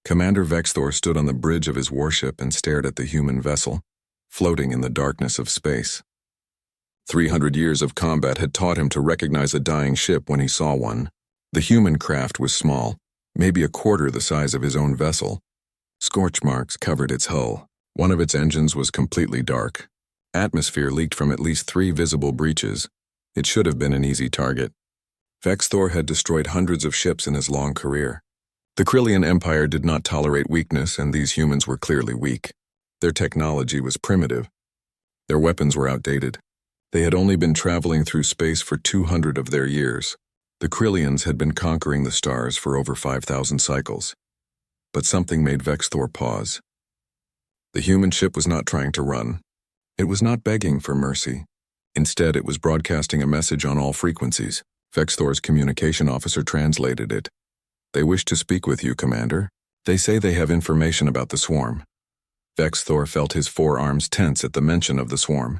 Commander Vexthor stood on the bridge of his warship and stared at the human vessel, floating in the darkness of space. 300 years of combat had taught him to recognize a dying ship when he saw one. The human craft was small, maybe a quarter the size of his own vessel. Scorch marks covered its hull. One of its engines was completely dark. Atmosphere leaked from at least 3 visible breaches. It should have been an easy target. Vexthor had destroyed hundreds of ships in his long career. The Krillian Empire did not tolerate weakness, and these humans were clearly weak. Their technology was primitive. Their weapons were outdated. They had only been traveling through space for 200 of their years. The Krillians had been conquering the stars for over 5,000 cycles. But something made Vexthor pause. The human ship was not trying to run. It was not begging for mercy. Instead, it was broadcasting a message on all frequencies. Vexthor's communication officer translated it. "They wish to speak with you, Commander. They say they have information about the swarm." Vexthor felt his forearms tense at the mention of the swarm.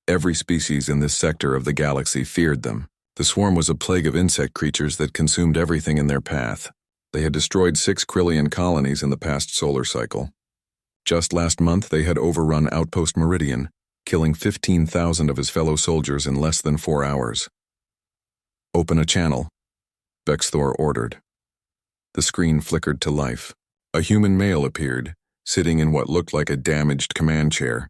Every species in this sector of the galaxy feared them. The swarm was a plague of insect creatures that consumed everything in their path. They had destroyed 6 Krillian colonies in the past solar cycle. Just last month, they had overrun Outpost Meridian, killing 15,000 of his fellow soldiers in less than 4 hours. "Open a channel," Vexthor ordered. The screen flickered to life. A human male appeared, sitting in what looked like a damaged command chair.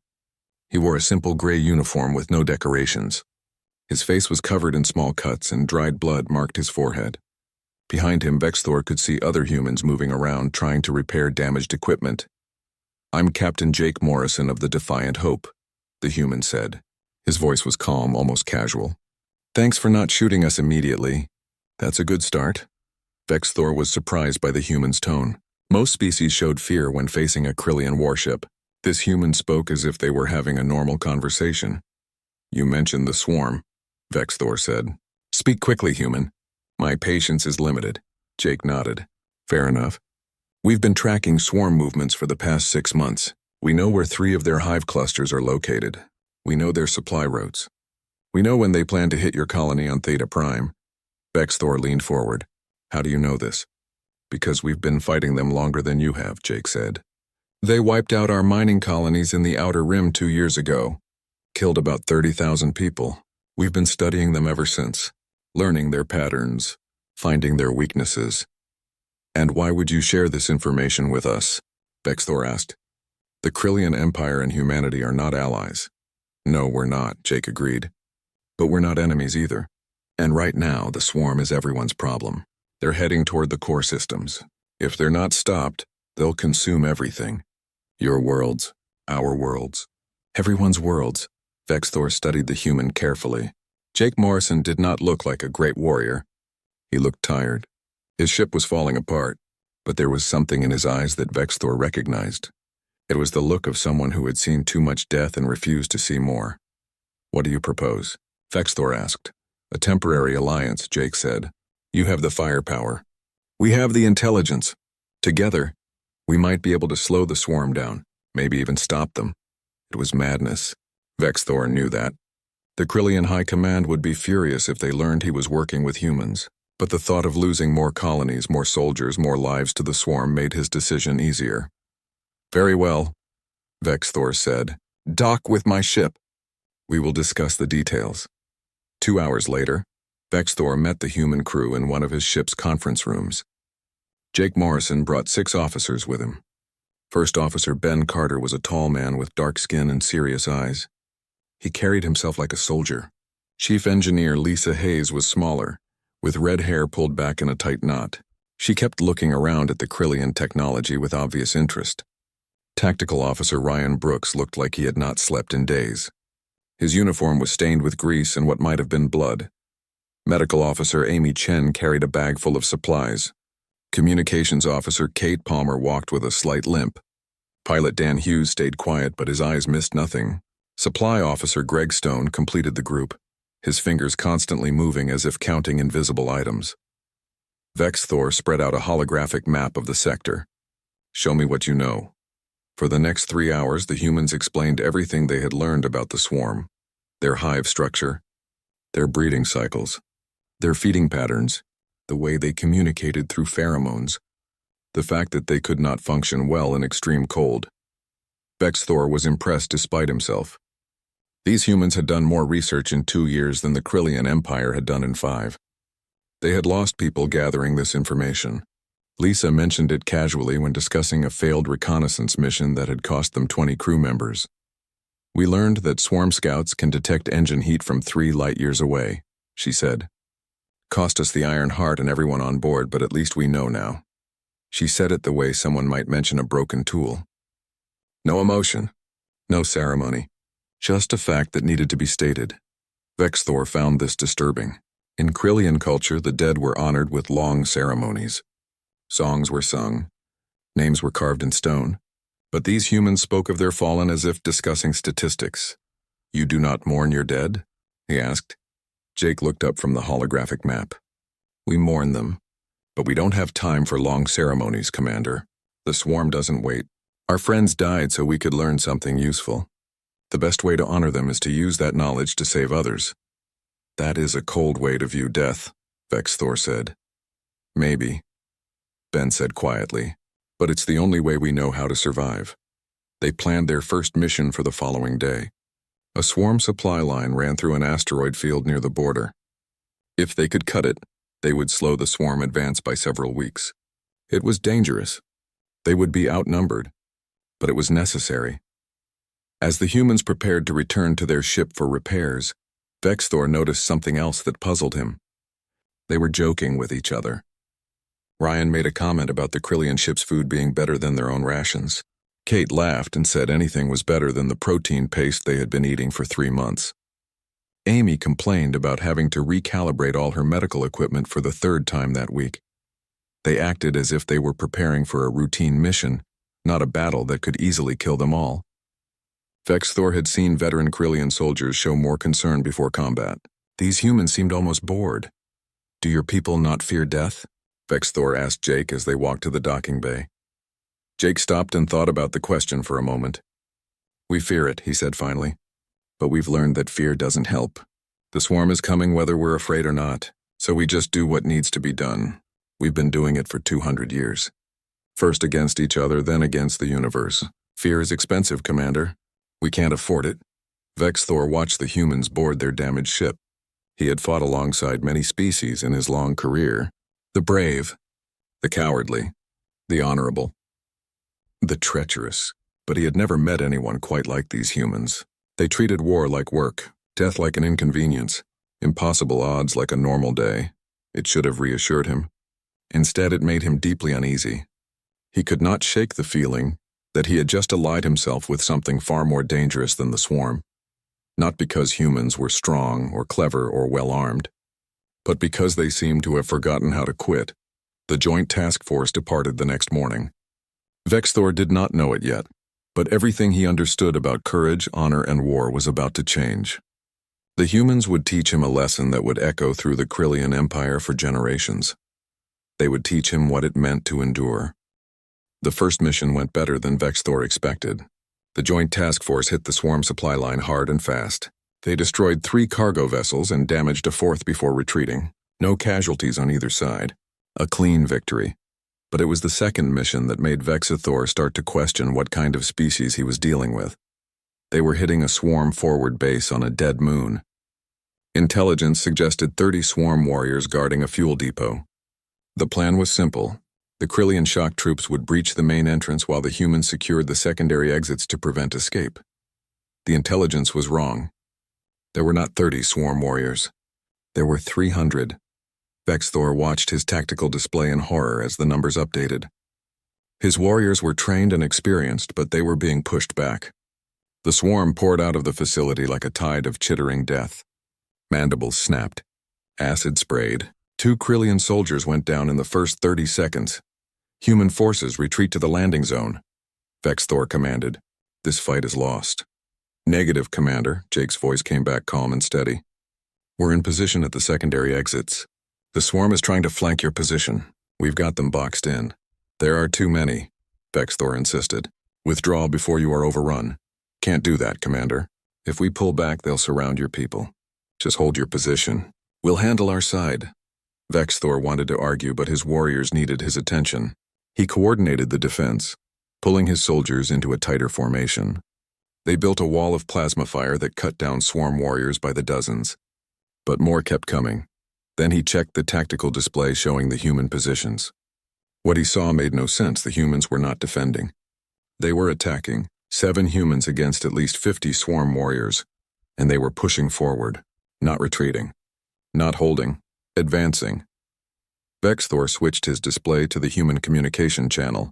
He wore a simple gray uniform with no decorations. His face was covered in small cuts, and dried blood marked his forehead. Behind him, Vexthor could see other humans moving around trying to repair damaged equipment. "I'm Captain Jake Morrison of the Defiant Hope," the human said. His voice was calm, almost casual. "Thanks for not shooting us immediately. That's a good start." Vexthor was surprised by the human's tone. Most species showed fear when facing a Krillian warship. This human spoke as if they were having a normal conversation. "You mentioned the swarm," Vexthor said. "Speak quickly, human. My patience is limited." Jake nodded. "Fair enough. We've been tracking swarm movements for the past 6 months. We know where 3 of their hive clusters are located. We know their supply routes. We know when they plan to hit your colony on Theta Prime." Vexthor leaned forward. "How do you know this?" "Because we've been fighting them longer than you have," Jake said. "They wiped out our mining colonies in the Outer Rim 2 years ago. Killed about 30,000 people. We've been studying them ever since, learning their patterns, finding their weaknesses." "And why would you share this information with us?" Vexthor asked. "The Krillian Empire and humanity are not allies." "No, we're not," Jake agreed. "But we're not enemies either. And right now, the swarm is everyone's problem. They're heading toward the core systems. If they're not stopped, they'll consume everything. Your worlds, our worlds, everyone's worlds." Vexthor studied the human carefully. Jake Morrison did not look like a great warrior. He looked tired. His ship was falling apart, but there was something in his eyes that Vexthor recognized. It was the look of someone who had seen too much death and refused to see more. "What do you propose?" Vexthor asked. "A temporary alliance," Jake said. "You have the firepower. We have the intelligence. Together, we might be able to slow the swarm down, maybe even stop them." It was madness. Vexthor knew that. The Krillian High Command would be furious if they learned he was working with humans, but the thought of losing more colonies, more soldiers, more lives to the swarm made his decision easier. "Very well," Vexthor said. "Dock with my ship. We will discuss the details." 2 hours later, Vexthor met the human crew in one of his ship's conference rooms. Jake Morrison brought 6 officers with him. First Officer Ben Carter was a tall man with dark skin and serious eyes. He carried himself like a soldier. Chief Engineer Lisa Hayes was smaller, with red hair pulled back in a tight knot. She kept looking around at the Krillian technology with obvious interest. Tactical Officer Ryan Brooks looked like he had not slept in days. His uniform was stained with grease and what might have been blood. Medical Officer Amy Chen carried a bag full of supplies. Communications Officer Kate Palmer walked with a slight limp. Pilot Dan Hughes stayed quiet, but his eyes missed nothing. Supply Officer Greg Stone completed the group, his fingers constantly moving as if counting invisible items. Vexthor spread out a holographic map of the sector. "Show me what you know." For the next 3 hours, the humans explained everything they had learned about the swarm, their hive structure, their breeding cycles, their feeding patterns, the way they communicated through pheromones. the fact that they could not function well in extreme cold. Vexthor was impressed despite himself. These humans had done more research in 2 years than the Krillian Empire had done in 5. They had lost people gathering this information. Lisa mentioned it casually when discussing a failed reconnaissance mission that had cost them 20 crew members. We learned that swarm scouts can detect engine heat from 3 light-years away, she said. Cost us the Iron Heart and everyone on board, but at least we know now. She said it the way someone might mention a broken tool. No emotion, no ceremony, just a fact that needed to be stated. Vexthor found this disturbing. In Krillian culture, the dead were honored with long ceremonies. Songs were sung, names were carved in stone, but these humans spoke of their fallen as if discussing statistics. You do not mourn your dead? He asked. Jake looked up from the holographic map. We mourn them, but we don't have time for long ceremonies, Commander. The swarm doesn't wait. Our friends died so we could learn something useful. The best way to honor them is to use that knowledge to save others. That is a cold way to view death, Vexthor said. Maybe, Ben said quietly, but it's the only way we know how to survive. They planned their first mission for the following day. A swarm supply line ran through an asteroid field near the border. If they could cut it, they would slow the swarm advance by several weeks. It was dangerous. They would be outnumbered, but it was necessary. As the humans prepared to return to their ship for repairs, Vexthor noticed something else that puzzled him. They were joking with each other. Ryan made a comment about the Krillian ship's food being better than their own rations. Kate laughed and said anything was better than the protein paste they had been eating for 3 months. Amy complained about having to recalibrate all her medical equipment for the 3rd time that week. They acted as if they were preparing for a routine mission, not a battle that could easily kill them all. Vexthor had seen veteran Krillian soldiers show more concern before combat. These humans seemed almost bored. Do your people not fear death? Vexthor asked Jake as they walked to the docking bay. Jake stopped and thought about the question for a moment. We fear it, he said finally. But we've learned that fear doesn't help. The swarm is coming whether we're afraid or not, so we just do what needs to be done. We've been doing it for 200 years. First against each other, then against the universe. Fear is expensive, Commander. We can't afford it. Vexthor watched the humans board their damaged ship. He had fought alongside many species in his long career. The brave, the cowardly, the honorable, the treacherous. But he had never met anyone quite like these humans. They treated war like work, death like an inconvenience, impossible odds like a normal day. It should have reassured him. Instead, it made him deeply uneasy. He could not shake the feeling that he had just allied himself with something far more dangerous than the swarm. Not because humans were strong or clever or well-armed, but because they seemed to have forgotten how to quit. The joint task force departed the next morning. Vexthor did not know it yet, but everything he understood about courage, honor, and war was about to change. The humans would teach him a lesson that would echo through the Krillian Empire for generations. They would teach him what it meant to endure. The first mission went better than Vexthor expected. The joint task force hit the swarm supply line hard and fast. They destroyed 3 cargo vessels and damaged a 4th before retreating. No casualties on either side. A clean victory. But it was the second mission that made Vexthor start to question what kind of species he was dealing with. They were hitting a swarm forward base on a dead moon. Intelligence suggested 30 swarm warriors guarding a fuel depot. The plan was simple. The Krillian shock troops would breach the main entrance while the humans secured the secondary exits to prevent escape. The intelligence was wrong. There were not 30 swarm warriors. There were 300. Vexthor watched his tactical display in horror as the numbers updated. His warriors were trained and experienced, but they were being pushed back. The swarm poured out of the facility like a tide of chittering death. Mandibles snapped. Acid sprayed. 2 Krillian soldiers went down in the first 30 seconds. Human forces retreat to the landing zone. Vexthor commanded. This fight is lost. Negative, Commander. Jake's voice came back calm and steady. We're in position at the secondary exits. The swarm is trying to flank your position. We've got them boxed in. There are too many, Vexthor insisted. Withdraw before you are overrun. Can't do that, Commander. If we pull back, they'll surround your people. Just hold your position. We'll handle our side. Vexthor wanted to argue, but his warriors needed his attention. He coordinated the defense, pulling his soldiers into a tighter formation. They built a wall of plasma fire that cut down swarm warriors by the dozens. But more kept coming. Then he checked the tactical display showing the human positions. What he saw made no sense. The humans were not defending. They were attacking, 7 humans against at least 50 swarm warriors, and they were pushing forward, not retreating, not holding, advancing. Vexthor switched his display to the human communication channel.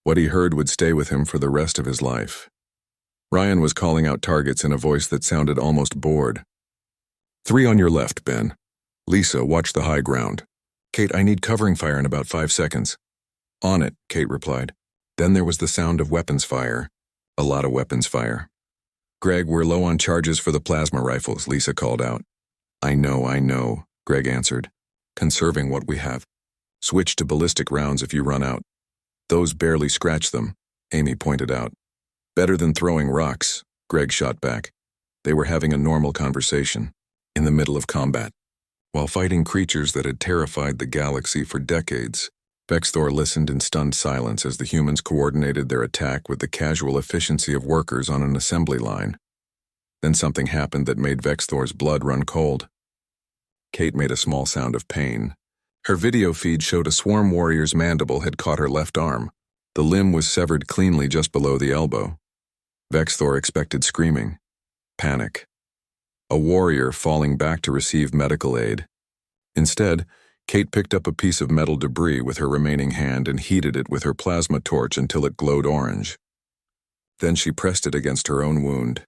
What he heard would stay with him for the rest of his life. Ryan was calling out targets in a voice that sounded almost bored. 3 on your left, Ben. Lisa, watch the high ground. Kate, I need covering fire in about 5 seconds. On it, Kate replied. Then there was the sound of weapons fire. A lot of weapons fire. Greg, we're low on charges for the plasma rifles, Lisa called out. I know, Greg answered. Conserving what we have. Switch to ballistic rounds if you run out. Those barely scratch them, Amy pointed out. Better than throwing rocks, Greg shot back. They were having a normal conversation, in the middle of combat. While fighting creatures that had terrified the galaxy for decades, Vexthor listened in stunned silence as the humans coordinated their attack with the casual efficiency of workers on an assembly line. Then something happened that made Vexthor's blood run cold. Kate made a small sound of pain. Her video feed showed a swarm warrior's mandible had caught her left arm. The limb was severed cleanly just below the elbow. Vexthor expected screaming. Panic. A warrior falling back to receive medical aid. Instead, Kate picked up a piece of metal debris with her remaining hand and heated it with her plasma torch until it glowed orange. Then she pressed it against her own wound.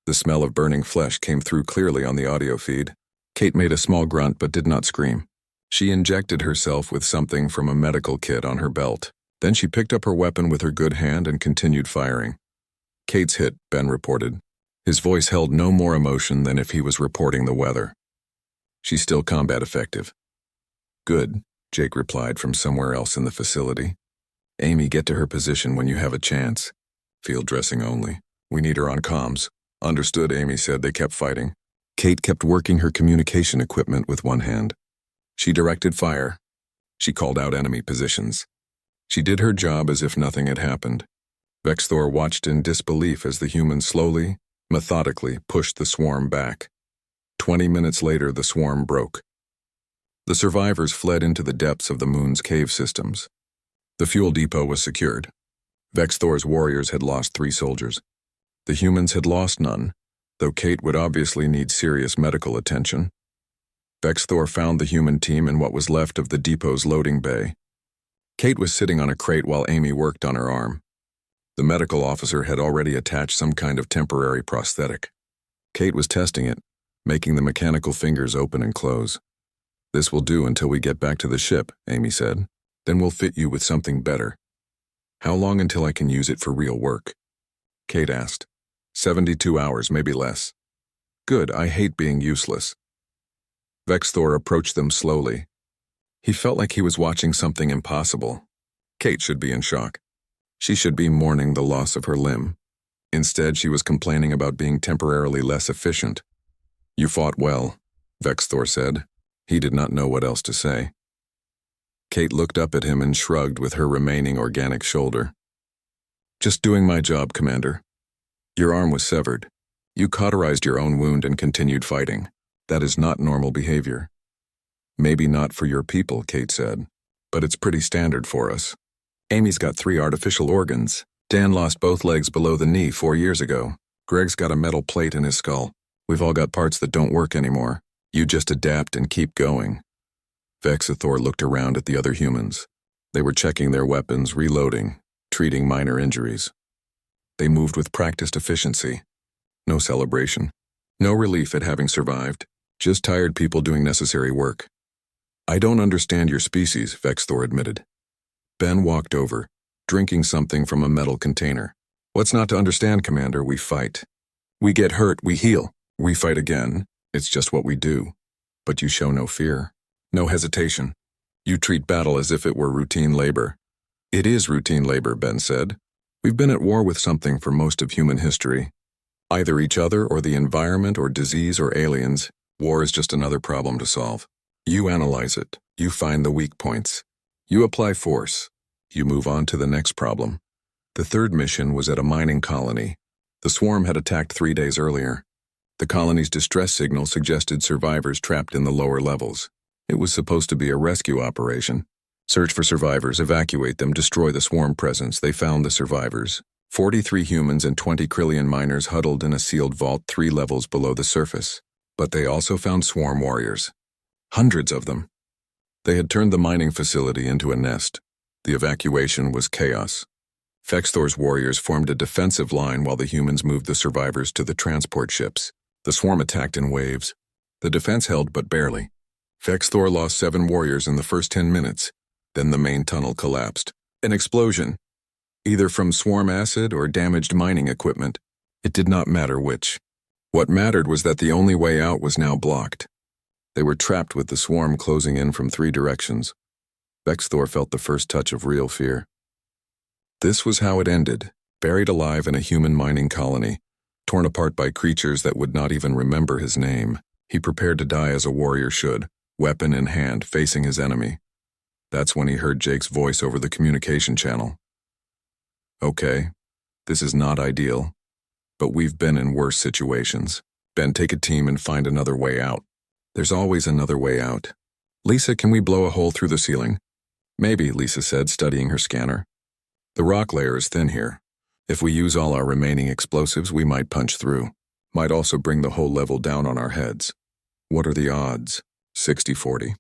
The smell of burning flesh came through clearly on the audio feed. Kate made a small grunt but did not scream. She injected herself with something from a medical kit on her belt. Then she picked up her weapon with her good hand and continued firing. Kate's hit, Ben reported. His voice held no more emotion than if he was reporting the weather. She's still combat effective. Good, Jake replied from somewhere else in the facility. Amy, get to her position when you have a chance. Field dressing only. We need her on comms. Understood, Amy said. They kept fighting. Kate kept working her communication equipment with one hand. She directed fire. She called out enemy positions. She did her job as if nothing had happened. Vexthor watched in disbelief as the humans slowly, methodically pushed the swarm back. 20 minutes later, the swarm broke. The survivors fled into the depths of the moon's cave systems. The fuel depot was secured. Vexthor's warriors had lost 3 soldiers. The humans had lost none, though Kate would obviously need serious medical attention. Vexthor found the human team in what was left of the depot's loading bay. Kate was sitting on a crate while Amy worked on her arm. The medical officer had already attached some kind of temporary prosthetic. Kate was testing it, making the mechanical fingers open and close. This will do until we get back to the ship, Amy said. Then we'll fit you with something better. How long until I can use it for real work? Kate asked. 72 hours, maybe less. Good, I hate being useless. Vexthor approached them slowly. He felt like he was watching something impossible. Kate should be in shock. She should be mourning the loss of her limb. Instead, she was complaining about being temporarily less efficient. You fought well, Vexthor said. He did not know what else to say. Kate looked up at him and shrugged with her remaining organic shoulder. Just doing my job, Commander. Your arm was severed. You cauterized your own wound and continued fighting. That is not normal behavior. Maybe not for your people, Kate said, but it's pretty standard for us. Amy's got 3 artificial organs. Dan lost both legs below the knee 4 years ago. Greg's got a metal plate in his skull. We've all got parts that don't work anymore. You just adapt and keep going. Vexthor looked around at the other humans. They were checking their weapons, reloading, treating minor injuries. They moved with practiced efficiency. No celebration. No relief at having survived. Just tired people doing necessary work. I don't understand your species, Vexthor admitted. Ben walked over, drinking something from a metal container. What's not to understand, Commander? We fight. We get hurt, we heal. We fight again. It's just what we do. But you show no fear. No hesitation. You treat battle as if it were routine labor. It is routine labor, Ben said. We've been at war with something for most of human history. Either each other or the environment or disease or aliens. War is just another problem to solve. You analyze it. You find the weak points. You apply force. You move on to the next problem. The third mission was at a mining colony. The swarm had attacked 3 days earlier. The colony's distress signal suggested survivors trapped in the lower levels. It was supposed to be a rescue operation. Search for survivors, evacuate them, destroy the swarm presence. They found the survivors. 43 humans and 20 Krillian miners huddled in a sealed vault 3 levels below the surface. But they also found swarm warriors. Hundreds of them. They had turned the mining facility into a nest. The evacuation was chaos. Vexthor's warriors formed a defensive line while the humans moved the survivors to the transport ships. The swarm attacked in waves. The defense held but barely. Vexthor lost 7 warriors in the first 10 minutes. Then the main tunnel collapsed. An explosion. Either from swarm acid or damaged mining equipment. It did not matter which. What mattered was that the only way out was now blocked. They were trapped with the swarm closing in from 3 directions. Vexthor felt the first touch of real fear. This was how it ended, buried alive in a human mining colony, torn apart by creatures that would not even remember his name. He prepared to die as a warrior should, weapon in hand, facing his enemy. That's when he heard Jake's voice over the communication channel. Okay, this is not ideal, but we've been in worse situations. Ben, take a team and find another way out. There's always another way out. Lisa, can we blow a hole through the ceiling? Maybe, Lisa said, studying her scanner. The rock layer is thin here. If we use all our remaining explosives, we might punch through. Might also bring the whole level down on our heads. What are the odds? 60-40.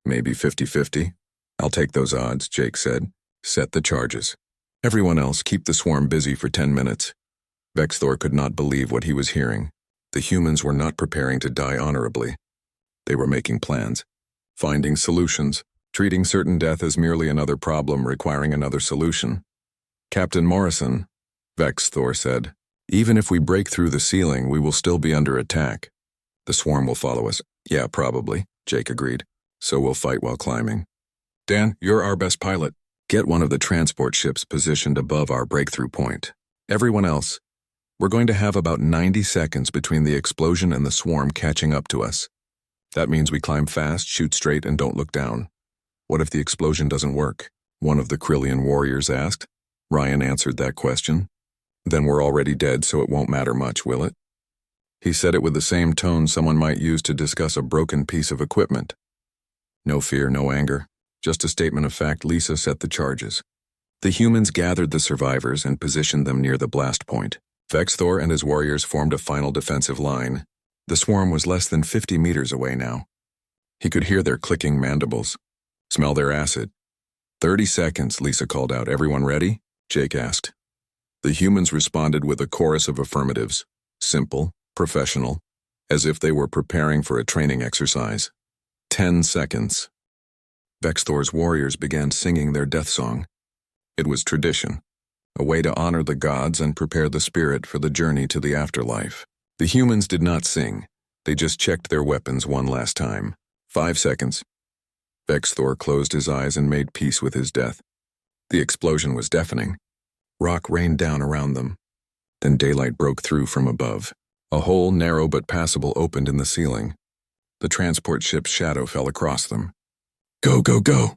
Maybe 50-50. I'll take those odds, Jake said. Set the charges. Everyone else, keep the swarm busy for 10 minutes. Vexthor could not believe what he was hearing. The humans were not preparing to die honorably. They were making plans, finding solutions, treating certain death as merely another problem requiring another solution. Captain Morrison, Vexthor said, even if we break through the ceiling, we will still be under attack. The swarm will follow us. Yeah, probably, Jake agreed. So we'll fight while climbing. Dan, you're our best pilot. Get one of the transport ships positioned above our breakthrough point. Everyone else, we're going to have about 90 seconds between the explosion and the swarm catching up to us. That means we climb fast, shoot straight, and don't look down. What if the explosion doesn't work? One of the Krillian warriors asked. Ryan answered that question. Then we're already dead, so it won't matter much, will it? He said it with the same tone someone might use to discuss a broken piece of equipment. No fear, no anger. Just a statement of fact. Lisa set the charges. The humans gathered the survivors and positioned them near the blast point. Vexthor and his warriors formed a final defensive line. The swarm was less than 50 meters away now. He could hear their clicking mandibles. Smell their acid. 30 seconds, Lisa called out. Everyone ready? Jake asked. The humans responded with a chorus of affirmatives. Simple, professional, as if they were preparing for a training exercise. 10 seconds. Vexthor's warriors began singing their death song. It was tradition, a way to honor the gods and prepare the spirit for the journey to the afterlife. The humans did not sing. They just checked their weapons one last time. 5 seconds. Vexthor closed his eyes and made peace with his death. The explosion was deafening. Rock rained down around them. Then daylight broke through from above. A hole, narrow but passable, opened in the ceiling. The transport ship's shadow fell across them. Go, go, go,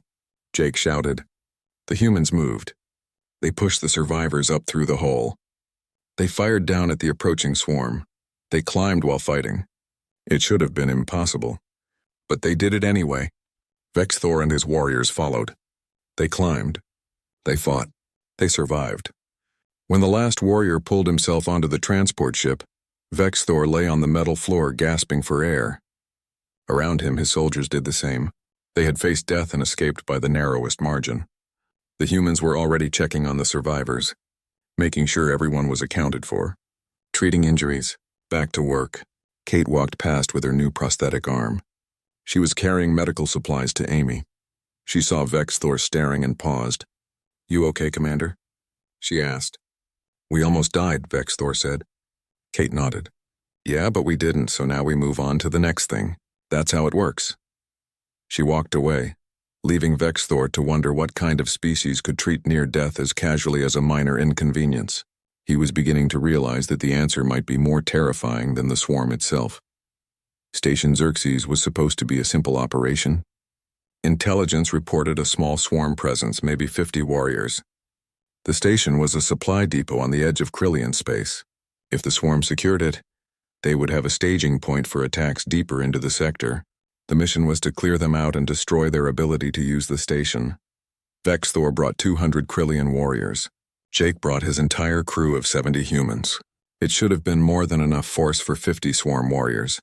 Jake shouted. The humans moved. They pushed the survivors up through the hole. They fired down at the approaching swarm. They climbed while fighting. It should have been impossible. But they did it anyway. Vexthor and his warriors followed. They climbed. They fought. They survived. When the last warrior pulled himself onto the transport ship, Vexthor lay on the metal floor gasping for air. Around him, his soldiers did the same. They had faced death and escaped by the narrowest margin. The humans were already checking on the survivors, making sure everyone was accounted for. Treating injuries. Back to work. Kate walked past with her new prosthetic arm. She was carrying medical supplies to Amy. She saw Vexthor staring and paused. You okay, Commander? She asked. We almost died, Vexthor said. Kate nodded. Yeah, but we didn't, so now we move on to the next thing. That's how it works. She walked away, leaving Vexthor to wonder what kind of species could treat near death as casually as a minor inconvenience. He was beginning to realize that the answer might be more terrifying than the swarm itself. Station Xerxes was supposed to be a simple operation. Intelligence reported a small swarm presence, maybe 50 warriors. The station was a supply depot on the edge of Krillian space. If the swarm secured it, they would have a staging point for attacks deeper into the sector. The mission was to clear them out and destroy their ability to use the station. Vexthor brought 200 Krillian warriors. Jake brought his entire crew of 70 humans. It should have been more than enough force for 50 swarm warriors.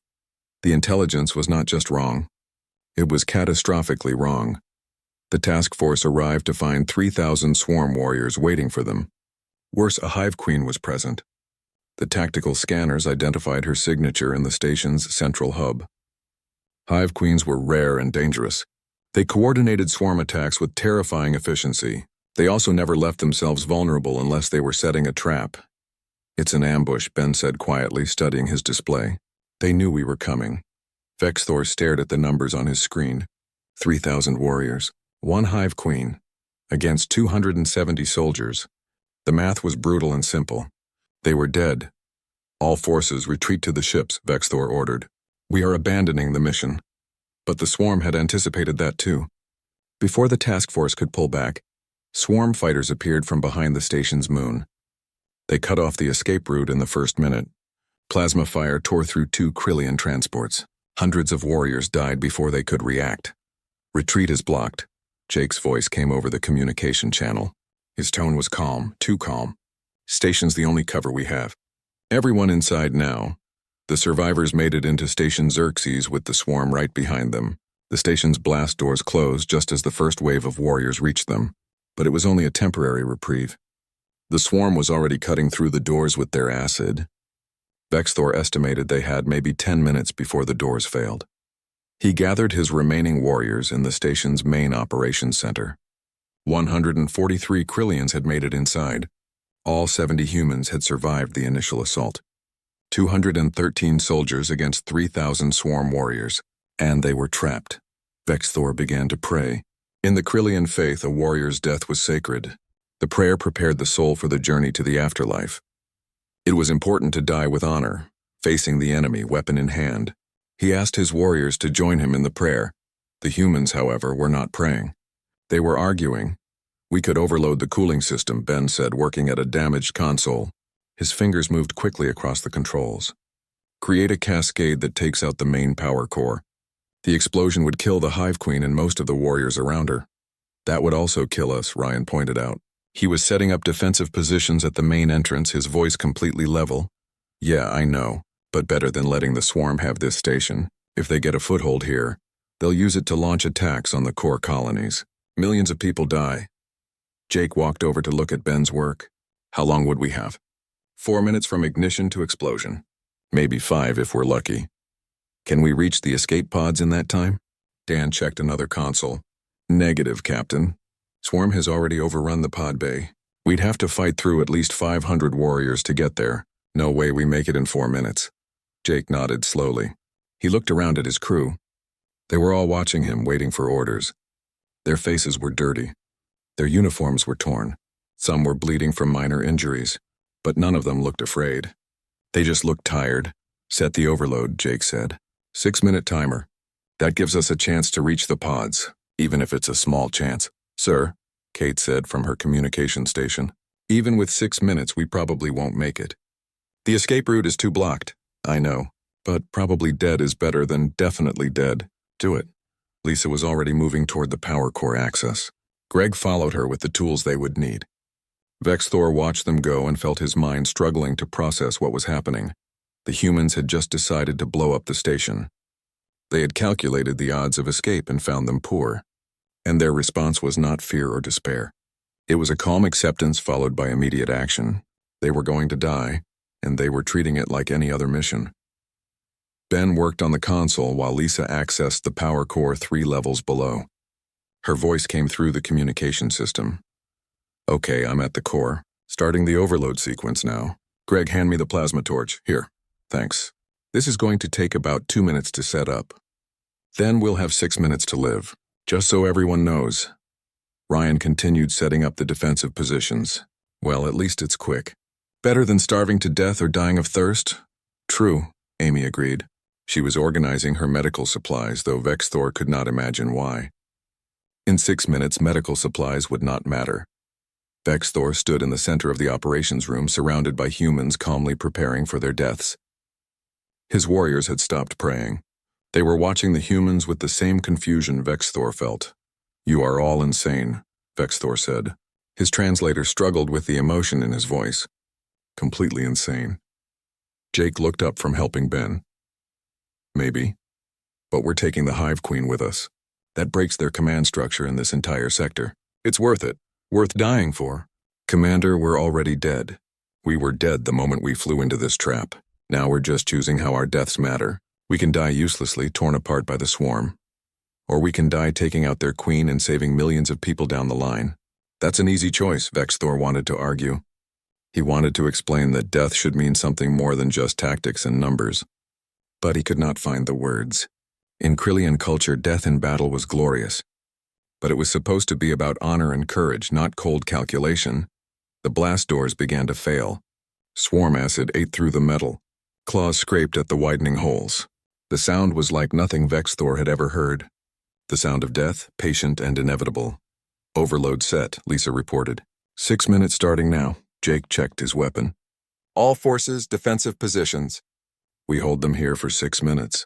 The intelligence was not just wrong. It was catastrophically wrong. The task force arrived to find 3,000 swarm warriors waiting for them. Worse, a hive queen was present. The tactical scanners identified her signature in the station's central hub. Hive queens were rare and dangerous. They coordinated swarm attacks with terrifying efficiency. They also never left themselves vulnerable unless they were setting a trap. "It's an ambush," Ben said quietly, studying his display. "They knew we were coming." Vexthor stared at the numbers on his screen. 3,000 warriors, 1 hive queen, against 270 soldiers. The math was brutal and simple. They were dead. "All forces retreat to the ships," Vexthor ordered. "We are abandoning the mission." But the swarm had anticipated that too. Before the task force could pull back, swarm fighters appeared from behind the station's moon. They cut off the escape route in the first minute. Plasma fire tore through 2 Krillian transports. Hundreds of warriors died before they could react. "Retreat is blocked." Jake's voice came over the communication channel. His tone was calm, too calm. "Station's the only cover we have. Everyone inside now." The survivors made it into Station Xerxes with the swarm right behind them. The station's blast doors closed just as the first wave of warriors reached them. But it was only a temporary reprieve. The swarm was already cutting through the doors with their acid. Vexthor estimated they had maybe 10 minutes before the doors failed. He gathered his remaining warriors in the station's main operations center. 143 Krillians had made it inside. All 70 humans had survived the initial assault. 213 soldiers against 3,000 swarm warriors, and they were trapped. Vexthor began to pray. In the Krillian faith, a warrior's death was sacred. The prayer prepared the soul for the journey to the afterlife. It was important to die with honor, facing the enemy, weapon in hand. He asked his warriors to join him in the prayer. The humans, however, were not praying. They were arguing. "We could overload the cooling system," Ben said, working at a damaged console. His fingers moved quickly across the controls. "Create a cascade that takes out the main power core. The explosion would kill the Hive Queen and most of the warriors around her." "That would also kill us," Ryan pointed out. He was setting up defensive positions at the main entrance, his voice completely level. "Yeah, I know, but better than letting the swarm have this station. If they get a foothold here, they'll use it to launch attacks on the core colonies. Millions of people die." Jake walked over to look at Ben's work. "How long would we have?" 4 minutes from ignition to explosion. Maybe 5 if we're lucky. "Can we reach the escape pods in that time?" Dan checked another console. "Negative, Captain. Swarm has already overrun the pod bay. We'd have to fight through at least 500 warriors to get there. No way we make it in 4 minutes." Jake nodded slowly. He looked around at his crew. They were all watching him, waiting for orders. Their faces were dirty. Their uniforms were torn. Some were bleeding from minor injuries, but none of them looked afraid. They just looked tired. "Set the overload," Jake said. 6-minute timer. That gives us a chance to reach the pods, even if it's a small chance. "Sir," Kate said from her communication station, "even with 6 minutes, we probably won't make it." "The escape route is too blocked." "I know, but probably dead is better than definitely dead. Do it." Lisa was already moving toward the power core access. Greg followed her with the tools they would need. Vexthor watched them go and felt his mind struggling to process what was happening. The humans had just decided to blow up the station. They had calculated the odds of escape and found them poor. And their response was not fear or despair. It was a calm acceptance followed by immediate action. They were going to die, and they were treating it like any other mission. Ben worked on the console while Lisa accessed the power core 3 levels below. Her voice came through the communication system. "Okay, I'm at the core. Starting the overload sequence now. Greg, hand me the plasma torch. Here. Thanks. This is going to take about 2 minutes to set up. Then we'll have 6 minutes to live. Just so everyone knows." Ryan continued setting up the defensive positions. "Well, at least it's quick. Better than starving to death or dying of thirst?" "True," Amy agreed. She was organizing her medical supplies, though Vexthor could not imagine why. In 6 minutes, medical supplies would not matter. Vexthor stood in the center of the operations room, surrounded by humans calmly preparing for their deaths. His warriors had stopped praying. They were watching the humans with the same confusion Vexthor felt. "You are all insane," Vexthor said. His translator struggled with the emotion in his voice. "Completely insane." Jake looked up from helping Ben. "Maybe. But we're taking the Hive Queen with us. That breaks their command structure in this entire sector. It's worth it. Worth dying for." "Commander, we're already dead. We were dead the moment we flew into this trap. Now we're just choosing how our deaths matter. We can die uselessly, torn apart by the swarm. Or we can die taking out their queen and saving millions of people down the line. That's an easy choice," Vexthor wanted to argue. He wanted to explain that death should mean something more than just tactics and numbers. But he could not find the words. In Krillian culture, death in battle was glorious. But it was supposed to be about honor and courage, not cold calculation. The blast doors began to fail. Swarm acid ate through the metal. Claws scraped at the widening holes. The sound was like nothing Vexthor had ever heard. The sound of death, patient and inevitable. "Overload set," Lisa reported. 6 minutes starting now. Jake checked his weapon. "All forces, defensive positions." "We hold them here for 6 minutes.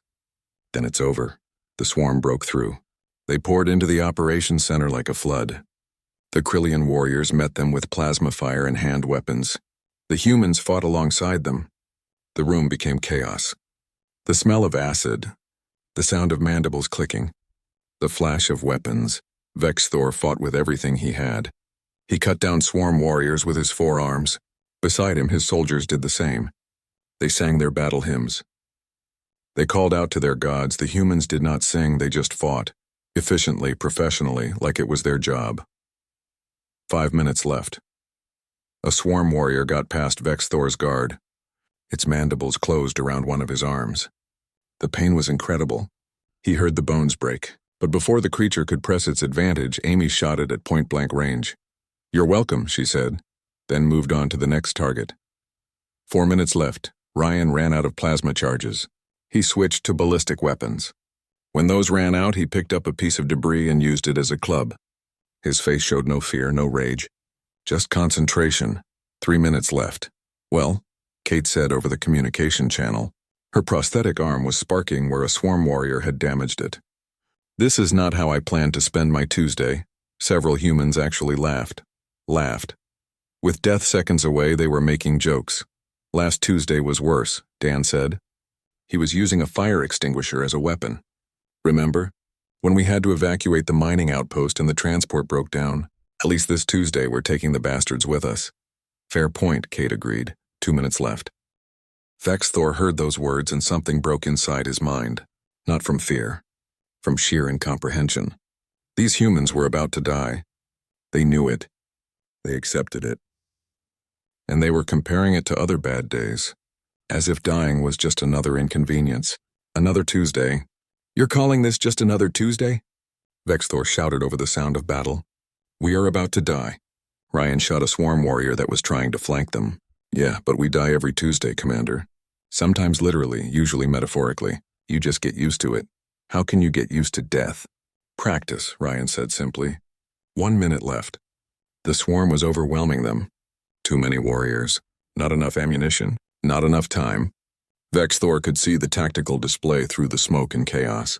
Then it's over." The swarm broke through. They poured into the operations center like a flood. The Krillian warriors met them with plasma fire and hand weapons. The humans fought alongside them. The room became chaos. The smell of acid, the sound of mandibles clicking, the flash of weapons. Vexthor fought with everything he had. He cut down swarm warriors with his forearms. Beside him, his soldiers did the same. They sang their battle hymns. They called out to their gods. The humans did not sing, they just fought. Efficiently, professionally, like it was their job. 5 minutes left. A swarm warrior got past Vexthor's guard. Its mandibles closed around one of his arms. The pain was incredible. He heard the bones break, but before the creature could press its advantage, Amy shot it at point-blank range. "You're welcome," she said, then moved on to the next target. 4 minutes left. Ryan ran out of plasma charges. He switched to ballistic weapons. When those ran out, he picked up a piece of debris and used it as a club. His face showed no fear, no rage. Just concentration. 3 minutes left. "Well," Kate said over the communication channel. Her prosthetic arm was sparking where a swarm warrior had damaged it. "This is not how I planned to spend my Tuesday." Several humans actually laughed. With death seconds away, they were making jokes. "Last Tuesday was worse," Dan said. He was using a fire extinguisher as a weapon. "Remember? When we had to evacuate the mining outpost and the transport broke down. At least this Tuesday we're taking the bastards with us." "Fair point," Kate agreed. 2 minutes left. Vexthor heard those words and something broke inside his mind. Not from fear. From sheer incomprehension. These humans were about to die. They knew it. They accepted it. And they were comparing it to other bad days. As if dying was just another inconvenience. Another Tuesday. "You're calling this just another Tuesday?" Vexthor shouted over the sound of battle. "We are about to die." Ryan shot a swarm warrior that was trying to flank them. "Yeah, but we die every Tuesday, Commander. Sometimes literally, usually metaphorically. You just get used to it." "How can you get used to death?" "Practice," Ryan said simply. 1 minute left. The swarm was overwhelming them. Too many warriors. Not enough ammunition. Not enough time. Vexthor could see the tactical display through the smoke and chaos.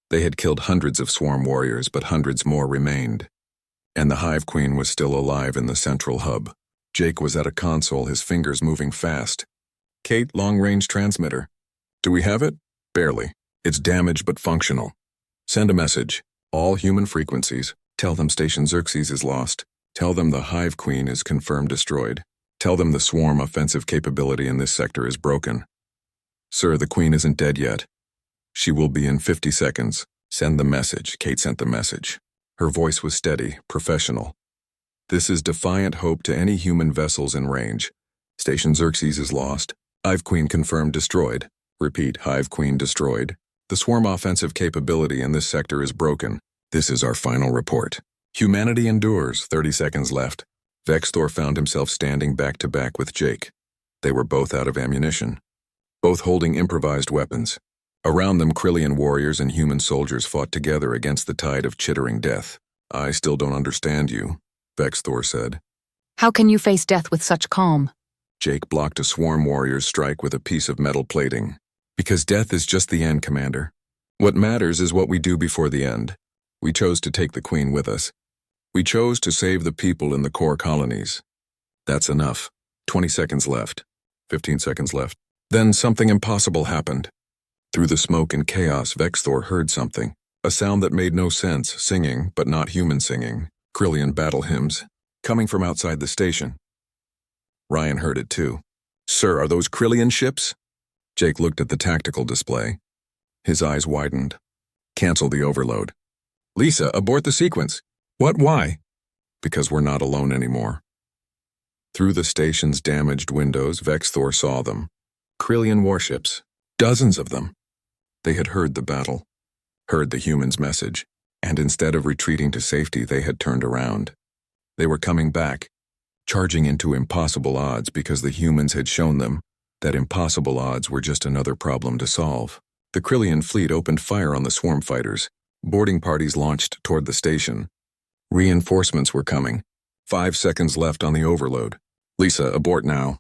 They had killed hundreds of swarm warriors, but hundreds more remained. And the Hive Queen was still alive in the central hub. Jake was at a console, his fingers moving fast. "Kate, long-range transmitter." "Do we have it?" "Barely. It's damaged but functional." "Send a message. All human frequencies. Tell them Station Xerxes is lost. Tell them the Hive Queen is confirmed destroyed. Tell them the swarm offensive capability in this sector is broken." "Sir, the Queen isn't dead yet." "She will be in 50 seconds. Send the message." Kate sent the message. Her voice was steady, professional. "This is defiant hope to any human vessels in range. Station Xerxes is lost. Hive Queen confirmed destroyed. Repeat, Hive Queen destroyed. The swarm offensive capability in this sector is broken. This is our final report. Humanity endures. 30 seconds left." Vexthor found himself standing back to back with Jake. They were both out of ammunition. Both holding improvised weapons. Around them, Krillian warriors and human soldiers fought together against the tide of chittering death. I still don't understand you, Vexthor said. How can you face death with such calm? Jake blocked a swarm warrior's strike with a piece of metal plating. Because death is just the end, Commander. What matters is what we do before the end. We chose to take the Queen with us. We chose to save the people in the core colonies. That's enough. 20 seconds left. 15 seconds left. Then something impossible happened. Through the smoke and chaos, Vexthor heard something. A sound that made no sense, singing, but not human singing. Krillian battle hymns, coming from outside the station. Ryan heard it too. Sir, are those Krillian ships? Jake looked at the tactical display. His eyes widened. Cancel the overload. Lisa, abort the sequence. What, why? Because we're not alone anymore. Through the station's damaged windows, Vexthor saw them. Krillian warships. Dozens of them. They had heard the battle, heard the humans' message, and instead of retreating to safety, they had turned around. They were coming back, charging into impossible odds because the humans had shown them that impossible odds were just another problem to solve. The Krillian fleet opened fire on the swarm fighters. Boarding parties launched toward the station. Reinforcements were coming. 5 seconds left on the overload. Lisa, abort now,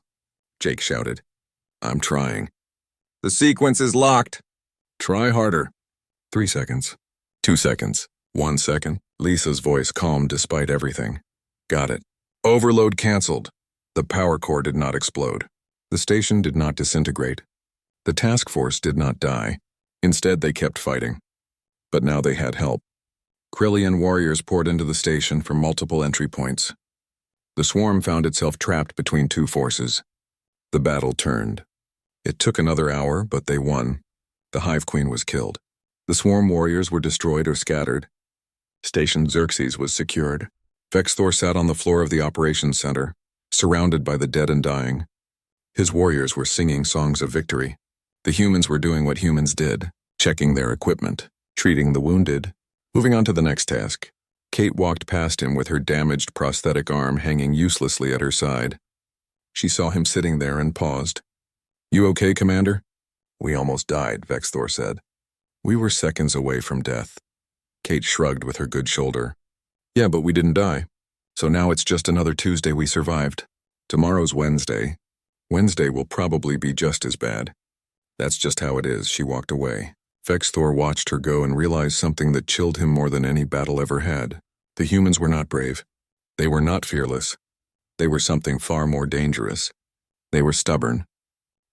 Jake shouted. I'm trying. The sequence is locked. Try harder. 3 seconds. 2 seconds. 1 second. Lisa's voice calmed despite everything. Got it. Overload canceled. The power core did not explode. The station did not disintegrate. The task force did not die. Instead, they kept fighting. But now they had help. Krillian warriors poured into the station from multiple entry points. The swarm found itself trapped between two forces. The battle turned. It took another hour, but they won. The Hive Queen was killed. The swarm warriors were destroyed or scattered. Station Xerxes was secured. Vexthor sat on the floor of the operations center, surrounded by the dead and dying. His warriors were singing songs of victory. The humans were doing what humans did, checking their equipment, treating the wounded. Moving on to the next task. Kate walked past him with her damaged prosthetic arm hanging uselessly at her side. She saw him sitting there and paused. You okay, Commander? We almost died, Vexthor said. We were seconds away from death. Kate shrugged with her good shoulder. Yeah, but we didn't die. So now it's just another Tuesday we survived. Tomorrow's Wednesday. Wednesday will probably be just as bad. That's just how it is, she walked away. Vexthor watched her go and realized something that chilled him more than any battle ever had. The humans were not brave. They were not fearless. They were something far more dangerous. They were stubborn.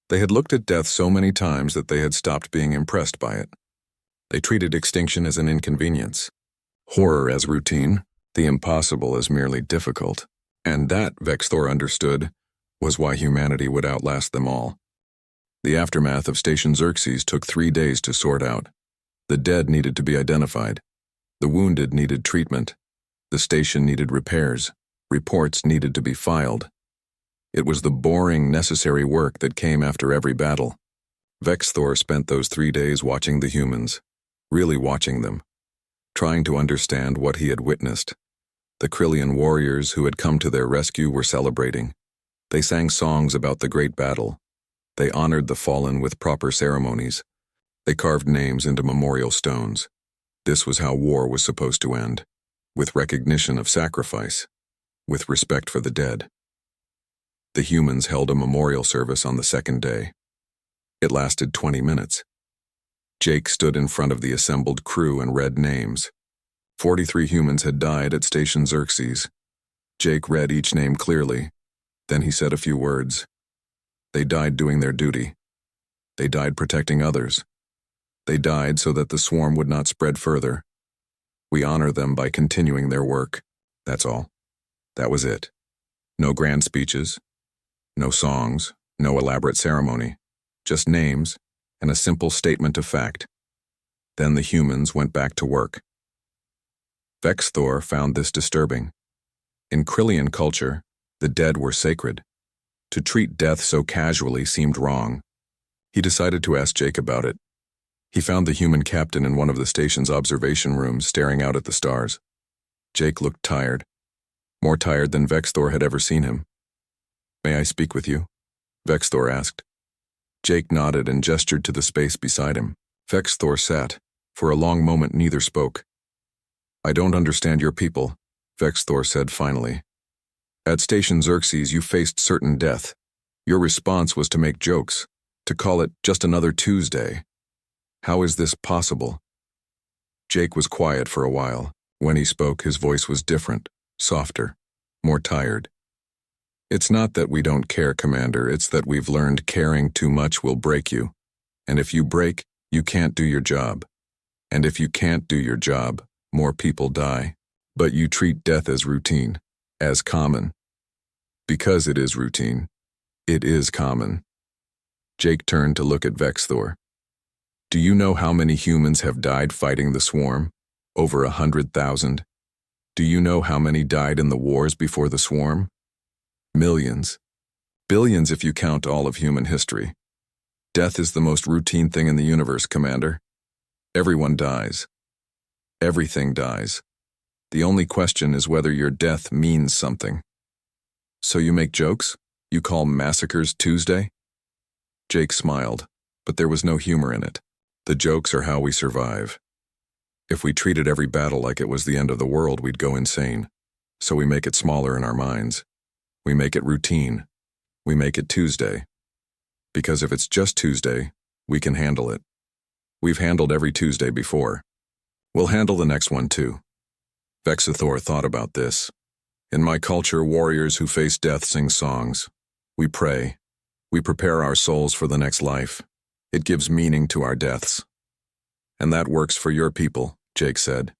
They had looked at death so many times that they had stopped being impressed by it. They treated extinction as an inconvenience, horror as routine, the impossible as merely difficult. And that, Vexthor understood, was why humanity would outlast them all. The aftermath of Station Xerxes took 3 days to sort out. The dead needed to be identified. The wounded needed treatment. The station needed repairs. Reports needed to be filed. It was the boring, necessary work that came after every battle. Vexthor spent those 3 days watching the humans, really watching them, trying to understand what he had witnessed. The Krillian warriors who had come to their rescue were celebrating. They sang songs about the great battle. They honored the fallen with proper ceremonies. They carved names into memorial stones. This was how war was supposed to end, with recognition of sacrifice, with respect for the dead. The humans held a memorial service on the second day. It lasted 20 minutes. Jake stood in front of the assembled crew and read names. 43 humans had died at Station Xerxes. Jake read each name clearly. Then he said a few words. They died doing their duty. They died protecting others. They died so that the swarm would not spread further. We honor them by continuing their work. That's all. That was it. No grand speeches, no songs, no elaborate ceremony, just names and a simple statement of fact. Then the humans went back to work. Vexthor found this disturbing. In Krillian culture, the dead were sacred. To treat death so casually seemed wrong. He decided to ask Jake about it. He found the human captain in one of the station's observation rooms staring out at the stars. Jake looked tired, more tired than Vexthor had ever seen him. May I speak with you? Vexthor asked. Jake nodded and gestured to the space beside him. Vexthor sat. For a long moment neither spoke. I don't understand your people, Vexthor said finally. At Station Xerxes you faced certain death. Your response was to make jokes, to call it just another Tuesday. How is this possible? Jake was quiet for a while. When he spoke, his voice was different, softer, more tired. It's not that we don't care, Commander, it's that we've learned caring too much will break you. And if you break, you can't do your job. And if you can't do your job, more people die. But you treat death as routine, as common. Because it is routine, it is common. Jake turned to look at Vexthor. Do you know how many humans have died fighting the swarm? Over 100,000. Do you know how many died in the wars before the swarm? Millions. Billions if you count all of human history. Death is the most routine thing in the universe, Commander. Everyone dies. Everything dies. The only question is whether your death means something. So you make jokes? You call massacres Tuesday? Jake smiled, but there was no humor in it. The jokes are how we survive. If we treated every battle like it was the end of the world, we'd go insane. So we make it smaller in our minds. We make it routine. We make it Tuesday. Because if it's just Tuesday, we can handle it. We've handled every Tuesday before. We'll handle the next one too. Vexthor thought about this. In my culture, warriors who face death sing songs. We pray. We prepare our souls for the next life. It gives meaning to our deaths. And that works for your people, Jake said.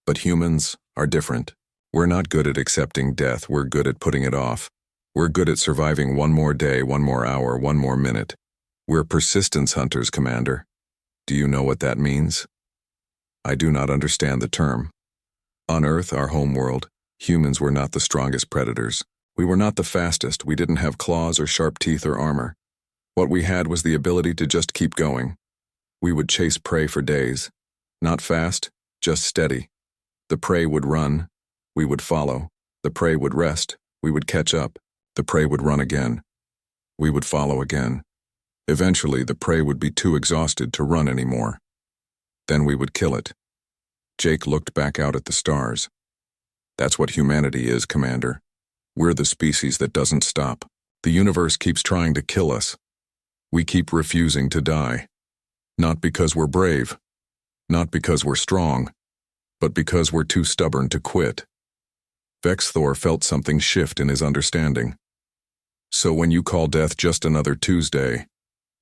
But humans are different. We're not good at accepting death, we're good at putting it off. We're good at surviving one more day, one more hour, one more minute. We're persistence hunters, Commander. Do you know what that means? I do not understand the term. On Earth, our home world, humans were not the strongest predators. We were not the fastest, we didn't have claws or sharp teeth or armor. What we had was the ability to just keep going. We would chase prey for days. Not fast, just steady. The prey would run. We would follow. The prey would rest. We would catch up. The prey would run again. We would follow again. Eventually, the prey would be too exhausted to run anymore. Then we would kill it. Jake looked back out at the stars. That's what humanity is, Commander. We're the species that doesn't stop. The universe keeps trying to kill us. We keep refusing to die. Not because we're brave. Not because we're strong. But because we're too stubborn to quit. Vexthor felt something shift in his understanding. So when you call death just another Tuesday,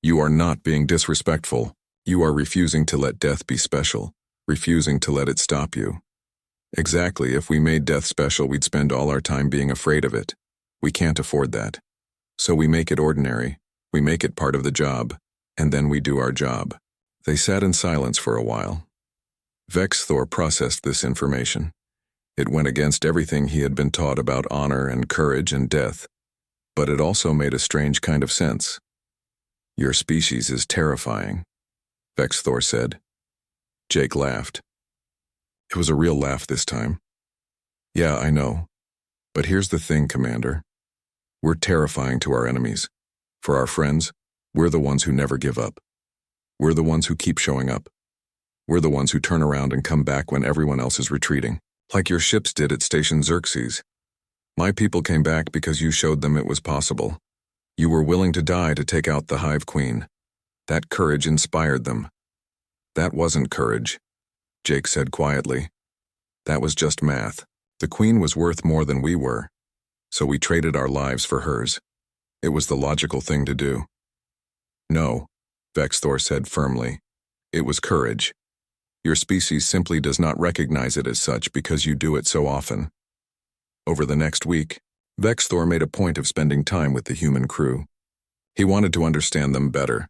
you are not being disrespectful. You are refusing to let death be special, refusing to let it stop you. Exactly, if we made death special, we'd spend all our time being afraid of it. We can't afford that. So we make it ordinary, we make it part of the job, and then we do our job. They sat in silence for a while. Vexthor processed this information. It went against everything he had been taught about honor and courage and death, but it also made a strange kind of sense. Your species is terrifying, Vexthor said. Jake laughed. It was a real laugh this time. Yeah, I know. But here's the thing, Commander. We're terrifying to our enemies. For our friends, we're the ones who never give up. We're the ones who keep showing up. We're the ones who turn around and come back when everyone else is retreating. Like your ships did at Station Xerxes. My people came back because you showed them it was possible. You were willing to die to take out the Hive Queen. That courage inspired them. That wasn't courage, Jake said quietly. That was just math. The Queen was worth more than we were, so we traded our lives for hers. It was the logical thing to do. No, Vexthor said firmly. It was courage. Your species simply does not recognize it as such because you do it so often. Over the next week, Vexthor made a point of spending time with the human crew. He wanted to understand them better.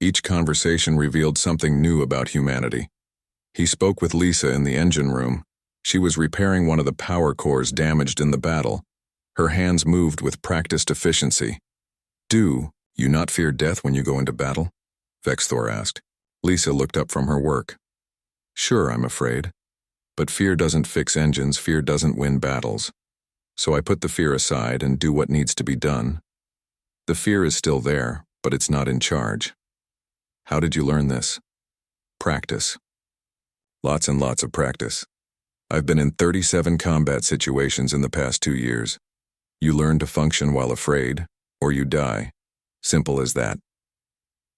Each conversation revealed something new about humanity. He spoke with Lisa in the engine room. She was repairing one of the power cores damaged in the battle. Her hands moved with practiced efficiency. Do you not fear death when you go into battle? Vexthor asked. Lisa looked up from her work. Sure, I'm afraid. But fear doesn't fix engines, fear doesn't win battles. So I put the fear aside and do what needs to be done. The fear is still there, but it's not in charge. How did you learn this? Practice. Lots and lots of practice. I've been in 37 combat situations in the past 2 years. You learn to function while afraid, or you die. Simple as that.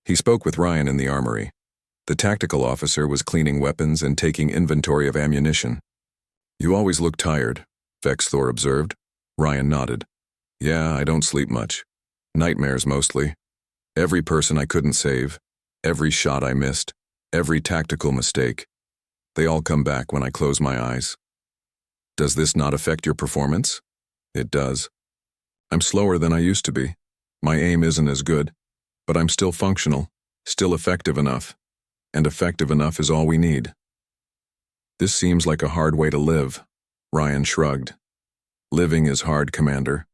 He spoke with Ryan in the armory. The tactical officer was cleaning weapons and taking inventory of ammunition. You always look tired, Vexthor observed. Ryan nodded. Yeah, I don't sleep much. Nightmares mostly. Every person I couldn't save, every shot I missed, every tactical mistake. They all come back when I close my eyes. Does this not affect your performance? It does. I'm slower than I used to be. My aim isn't as good, but I'm still functional, still effective enough. And effective enough is all we need. This seems like a hard way to live, Ryan shrugged. Living is hard, Commander.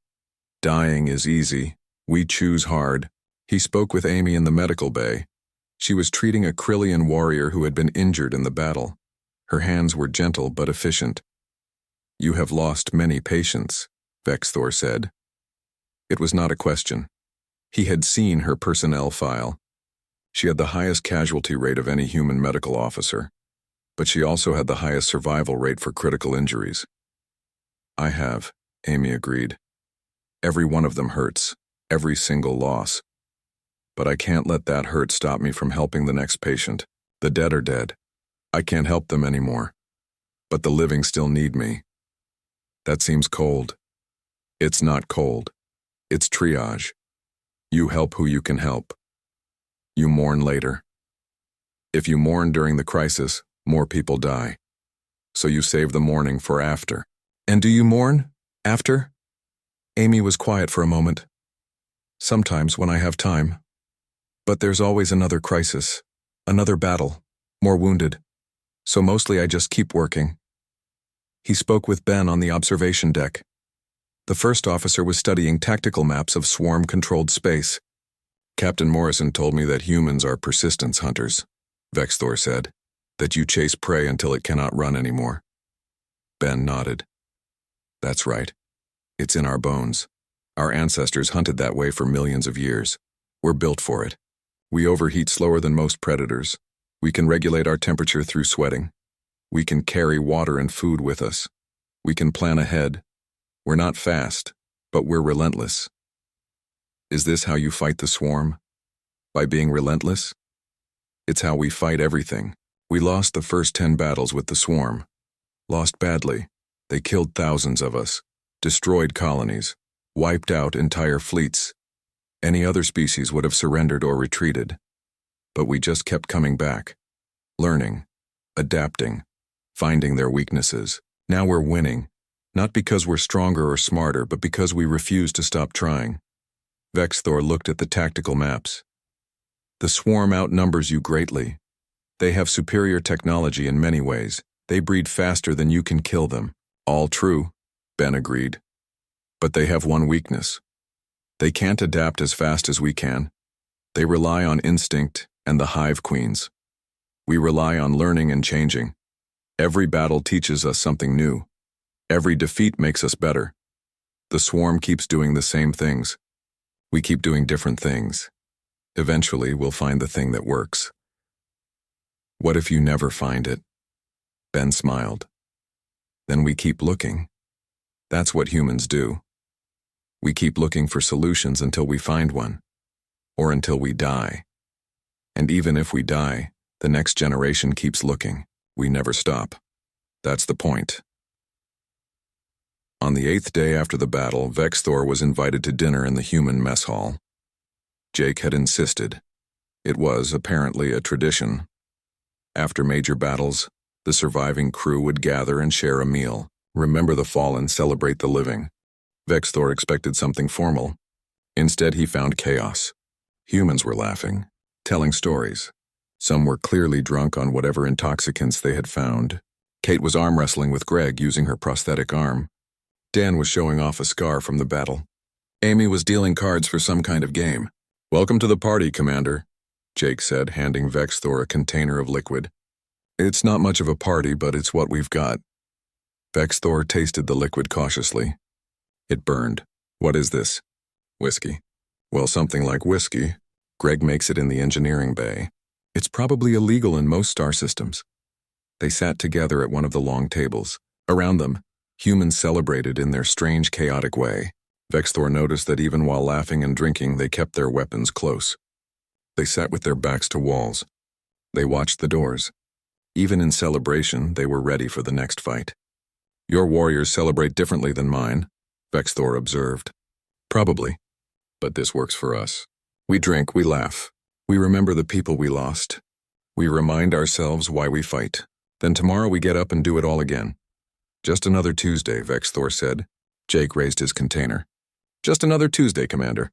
Dying is easy. We choose hard. He spoke with Amy in the medical bay. She was treating a Krillian warrior who had been injured in the battle. Her hands were gentle but efficient. You have lost many patients, Vexthor said. It was not a question. He had seen her personnel file. She had the highest casualty rate of any human medical officer, but she also had the highest survival rate for critical injuries. I have, Amy agreed. Every one of them hurts, every single loss. But I can't let that hurt stop me from helping the next patient. The dead are dead. I can't help them anymore. But the living still need me. That seems cold. It's not cold. It's triage. You help who you can help. You mourn later. If you mourn during the crisis, more people die. So you save the mourning for after. And do you mourn? After? Amy was quiet for a moment. Sometimes when I have time. But there's always another crisis, another battle, more wounded. So mostly I just keep working. He spoke with Ben on the observation deck. The first officer was studying tactical maps of swarm-controlled space. Captain Morrison told me that humans are persistence hunters, Vexthor said, that you chase prey until it cannot run anymore. Ben nodded. That's right. It's in our bones. Our ancestors hunted that way for millions of years. We're built for it. We overheat slower than most predators. We can regulate our temperature through sweating. We can carry water and food with us. We can plan ahead. We're not fast, but we're relentless. Is this how you fight the swarm? By being relentless? It's how we fight everything. We lost the first 10 battles with the swarm. Lost badly. They killed thousands of us, destroyed colonies, wiped out entire fleets. Any other species would have surrendered or retreated. But we just kept coming back, learning, adapting, finding their weaknesses. Now we're winning, not because we're stronger or smarter, but because we refuse to stop trying. Vexthor looked at the tactical maps. The swarm outnumbers you greatly. They have superior technology in many ways. They breed faster than you can kill them. All true, Ben agreed. But they have one weakness. They can't adapt as fast as we can. They rely on instinct and the hive queens. We rely on learning and changing. Every battle teaches us something new. Every defeat makes us better. The swarm keeps doing the same things. We keep doing different things. Eventually, we'll find the thing that works. What if you never find it? Ben smiled. Then we keep looking. That's what humans do. We keep looking for solutions until we find one, or until we die. And even if we die, the next generation keeps looking. We never stop. That's the point. On the 8th day after the battle, Vexthor was invited to dinner in the human mess hall. Jake had insisted. It was, apparently, a tradition. After major battles, the surviving crew would gather and share a meal, remember the fallen, celebrate the living. Vexthor expected something formal. Instead, he found chaos. Humans were laughing, telling stories. Some were clearly drunk on whatever intoxicants they had found. Kate was arm wrestling with Greg using her prosthetic arm. Dan was showing off a scar from the battle. Amy was dealing cards for some kind of game. Welcome to the party, Commander, Jake said, handing Vexthor a container of liquid. It's not much of a party, but it's what we've got. Vexthor tasted the liquid cautiously. It burned. What is this? Whiskey. Well, something like whiskey. Greg makes it in the engineering bay. It's probably illegal in most star systems. They sat together at one of the long tables. Around them, humans celebrated in their strange, chaotic way. Vexthor noticed that even while laughing and drinking, they kept their weapons close. They sat with their backs to walls. They watched the doors. Even in celebration, they were ready for the next fight. Your warriors celebrate differently than mine, Vexthor observed. Probably. But this works for us. We drink, we laugh. We remember the people we lost. We remind ourselves why we fight. Then tomorrow we get up and do it all again. Just another Tuesday, Vexthor said. Jake raised his container. Just another Tuesday, Commander.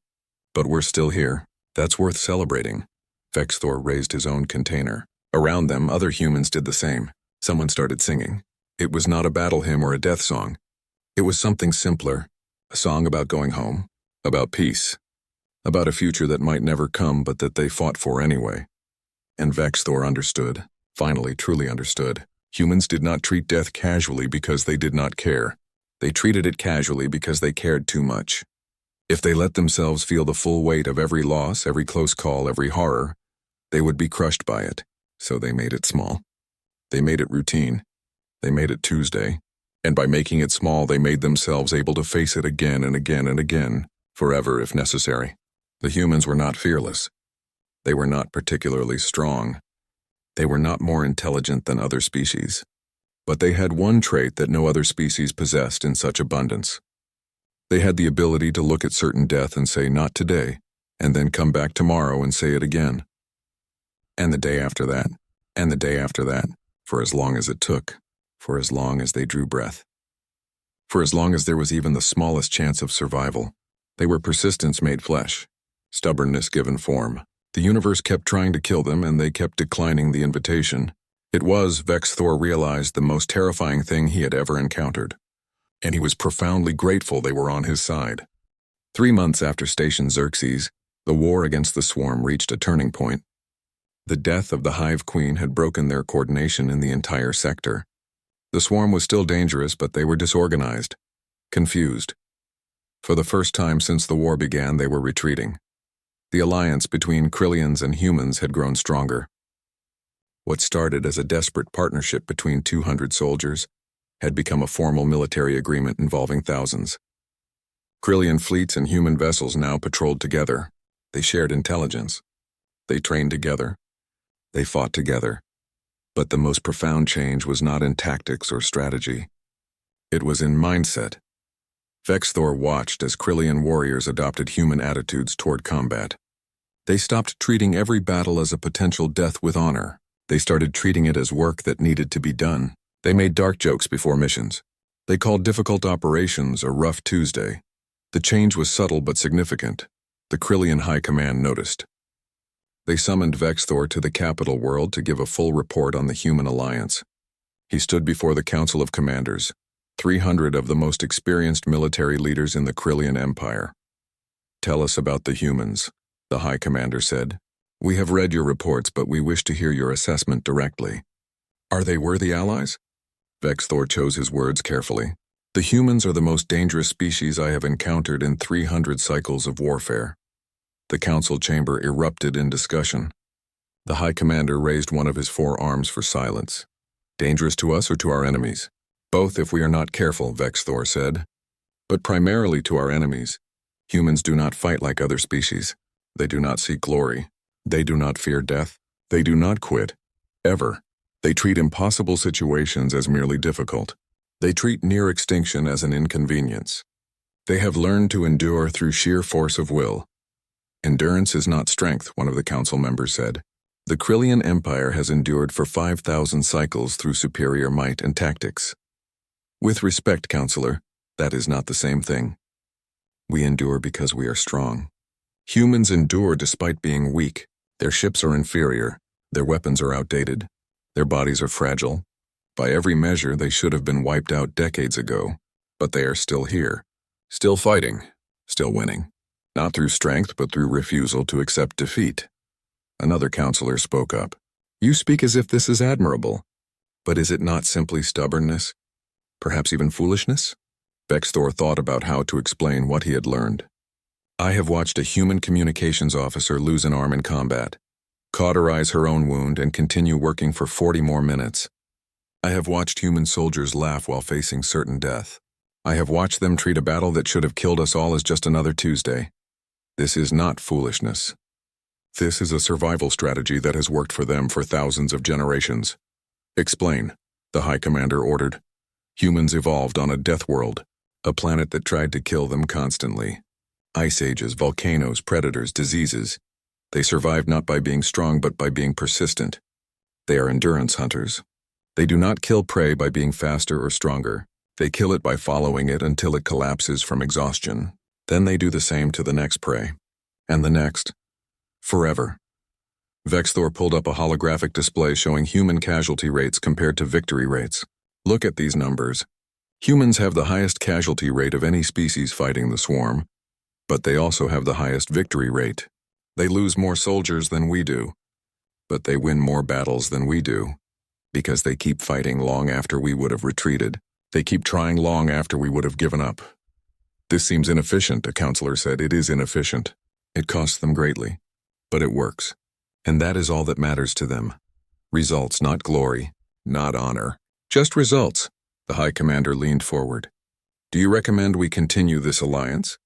But we're still here. That's worth celebrating. Vexthor raised his own container. Around them, other humans did the same. Someone started singing. It was not a battle hymn or a death song. It was something simpler. A song about going home. About peace. About a future that might never come but that they fought for anyway. And Vexthor understood. Finally, truly understood. Humans did not treat death casually because they did not care. They treated it casually because they cared too much. If they let themselves feel the full weight of every loss, every close call, every horror, they would be crushed by it. So they made it small. They made it routine. They made it Tuesday. And by making it small, they made themselves able to face it again and again and again, forever if necessary. The humans were not fearless. They were not particularly strong. They were not more intelligent than other species. But they had one trait that no other species possessed in such abundance. They had the ability to look at certain death and say, not today, and then come back tomorrow and say it again. And the day after that, and the day after that, for as long as it took, for as long as they drew breath. For as long as there was even the smallest chance of survival. They were persistence made flesh, stubbornness given form. The universe kept trying to kill them, and they kept declining the invitation. It was, Vexthor realized, the most terrifying thing he had ever encountered. And he was profoundly grateful they were on his side. 3 months after Station Xerxes, the war against the swarm reached a turning point. The death of the Hive Queen had broken their coordination in the entire sector. The swarm was still dangerous, but they were disorganized, confused. For the first time since the war began, they were retreating. The alliance between Krillians and humans had grown stronger. What started as a desperate partnership between 200 soldiers had become a formal military agreement involving thousands. Krillian fleets and human vessels now patrolled together. They shared intelligence. They trained together. They fought together. But the most profound change was not in tactics or strategy. It was in mindset. Vexthor watched as Krillian warriors adopted human attitudes toward combat. They stopped treating every battle as a potential death with honor. They started treating it as work that needed to be done. They made dark jokes before missions. They called difficult operations a rough Tuesday. The change was subtle but significant. The Krillian High Command noticed. They summoned Vexthor to the capital world to give a full report on the human alliance. He stood before the Council of Commanders, 300 of the most experienced military leaders in the Krillian Empire. Tell us about the humans, the High Commander said. We have read your reports, but we wish to hear your assessment directly. Are they worthy allies? Vexthor chose his words carefully. The humans are the most dangerous species I have encountered in 300 cycles of warfare. The council chamber erupted in discussion. The High Commander raised one of his 4 arms for silence. Dangerous to us or to our enemies? Both if we are not careful, Vexthor said. But primarily to our enemies. Humans do not fight like other species. They do not seek glory. They do not fear death. They do not quit. Ever. They treat impossible situations as merely difficult. They treat near extinction as an inconvenience. They have learned to endure through sheer force of will. Endurance is not strength, one of the council members said. The Krillian Empire has endured for 5,000 cycles through superior might and tactics. With respect, Counselor, that is not the same thing. We endure because we are strong. Humans endure despite being weak. Their ships are inferior. Their weapons are outdated. Their bodies are fragile. By every measure, they should have been wiped out decades ago. But they are still here. Still fighting. Still winning. Not through strength, but through refusal to accept defeat. Another counselor spoke up. You speak as if this is admirable. But is it not simply stubbornness? Perhaps even foolishness? Vexthor thought about how to explain what he had learned. I have watched a human communications officer lose an arm in combat. cauterize her own wound, and continue working for 40 more minutes. I have watched human soldiers laugh while facing certain death. I have watched them treat a battle that should have killed us all as just another Tuesday. This is not foolishness. This is a survival strategy that has worked for them for thousands of generations. Explain, the High Commander ordered. Humans evolved on a death world, a planet that tried to kill them constantly. Ice ages, volcanoes, predators, diseases. They survived not by being strong but by being persistent. They are endurance hunters. They do not kill prey by being faster or stronger. They kill it by following it until it collapses from exhaustion. Then they do the same to the next prey. And the next. Forever. Vexthor pulled up a holographic display showing human casualty rates compared to victory rates. Look at these numbers. Humans have the highest casualty rate of any species fighting the swarm, but they also have the highest victory rate. They lose more soldiers than we do, but they win more battles than we do, because they keep fighting long after we would have retreated. They keep trying long after we would have given up. This seems inefficient, a counselor said. It is inefficient. It costs them greatly, but it works. And that is all that matters to them. Results, not glory, not honor. Just results. The High Commander leaned forward. Do you recommend we continue this alliance?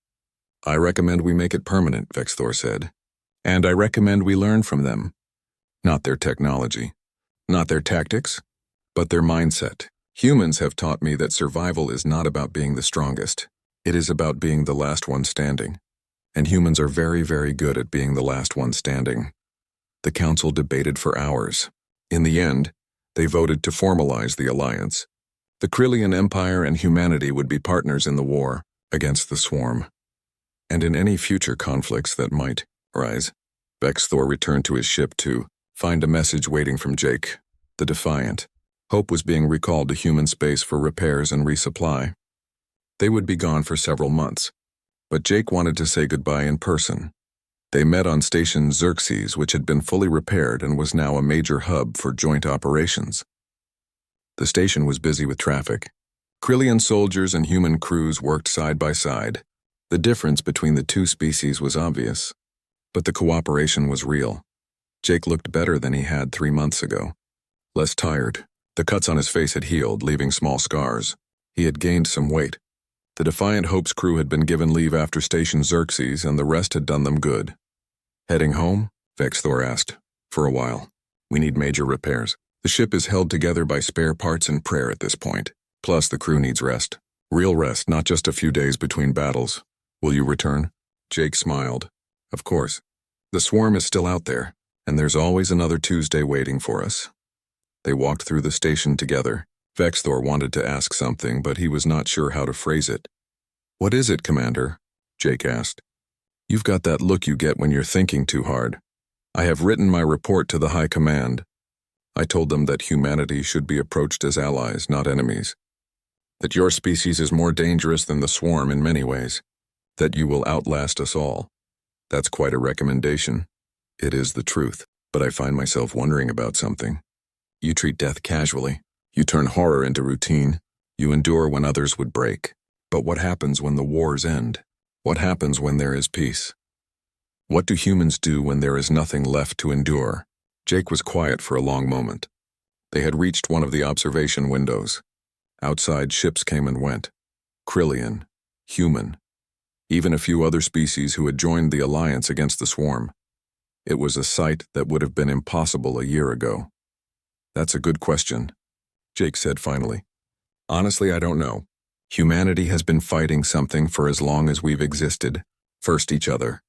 I recommend we make it permanent, Vexthor said. And I recommend we learn from them. Not their technology, not their tactics, but their mindset. Humans have taught me that survival is not about being the strongest. It is about being the last one standing. And humans are very, very good at being the last one standing. The council debated for hours. In the end, they voted to formalize the alliance. The Krillian Empire and humanity would be partners in the war against the swarm, and in any future conflicts that might arise. Vexthor returned to his ship to find a message waiting from Jake, the Defiant. Hope was being recalled to human space for repairs and resupply. They would be gone for several months, but Jake wanted to say goodbye in person. They met on Station Xerxes, which had been fully repaired and was now a major hub for joint operations. The station was busy with traffic. Krillian soldiers and human crews worked side by side. The difference between the two species was obvious, but the cooperation was real. Jake looked better than he had 3 months ago. Less tired. The cuts on his face had healed, leaving small scars. He had gained some weight. The Defiant Hope's crew had been given leave after Station Xerxes, and the rest had done them good. Heading home? Vexthor asked. For a while. We need major repairs. The ship is held together by spare parts and prayer at this point. Plus, the crew needs rest. Real rest, not just a few days between battles. Will you return? Jake smiled. Of course. The swarm is still out there, and there's always another Tuesday waiting for us. They walked through the station together. Vexthor wanted to ask something, but he was not sure how to phrase it. What is it, Commander? Jake asked. You've got that look you get when you're thinking too hard. I have written my report to the High Command. I told them that humanity should be approached as allies, not enemies. That your species is more dangerous than the swarm in many ways. That you will outlast us all. That's quite a recommendation. It is the truth, but I find myself wondering about something. You treat death casually. You turn horror into routine. You endure when others would break. But what happens when the wars end? What happens when there is peace? What do humans do when there is nothing left to endure? Jake was quiet for a long moment. They had reached one of the observation windows. Outside, ships came and went. Krillian, human, even a few other species who had joined the alliance against the swarm. It was a sight that would have been impossible a year ago. That's a good question, Jake said finally. Honestly, I don't know. Humanity has been fighting something for as long as we've existed. First each other,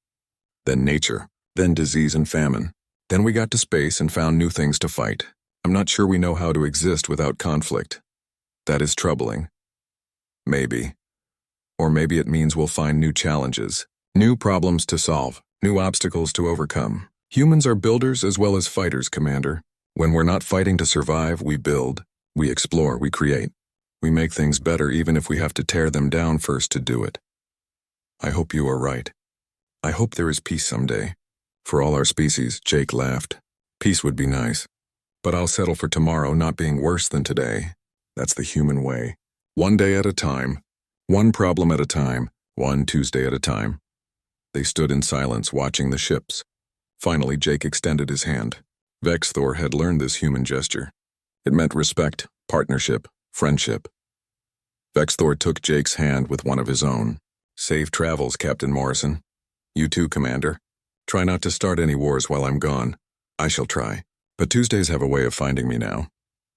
then nature, then disease and famine. Then we got to space and found new things to fight. I'm not sure we know how to exist without conflict. That is troubling. Maybe. Or maybe it means we'll find new challenges, new problems to solve, new obstacles to overcome. Humans are builders as well as fighters, Commander. When we're not fighting to survive, we build, we explore, we create. We make things better even if we have to tear them down first to do it. I hope you are right. I hope there is peace someday. For all our species, Jake laughed. Peace would be nice. But I'll settle for tomorrow not being worse than today. That's the human way. One day at a time. One problem at a time. One Tuesday at a time. They stood in silence watching the ships. Finally, Jake extended his hand. Vexthor had learned this human gesture. It meant respect, partnership, friendship. Vexthor took Jake's hand with one of his own. Safe travels, Captain Morrison. You too, Commander. Try not to start any wars while I'm gone. I shall try. But Tuesdays have a way of finding me now.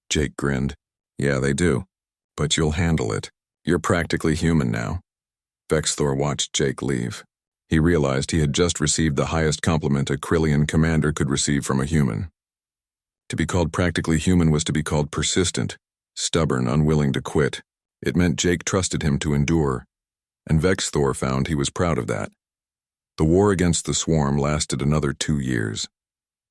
Jake grinned. Yeah, they do. But you'll handle it. You're practically human now. Vexthor watched Jake leave. He realized he had just received the highest compliment a Krillian commander could receive from a human. To be called practically human was to be called persistent, stubborn, unwilling to quit. It meant Jake trusted him to endure, and Vexthor found he was proud of that. The war against the swarm lasted another 2 years.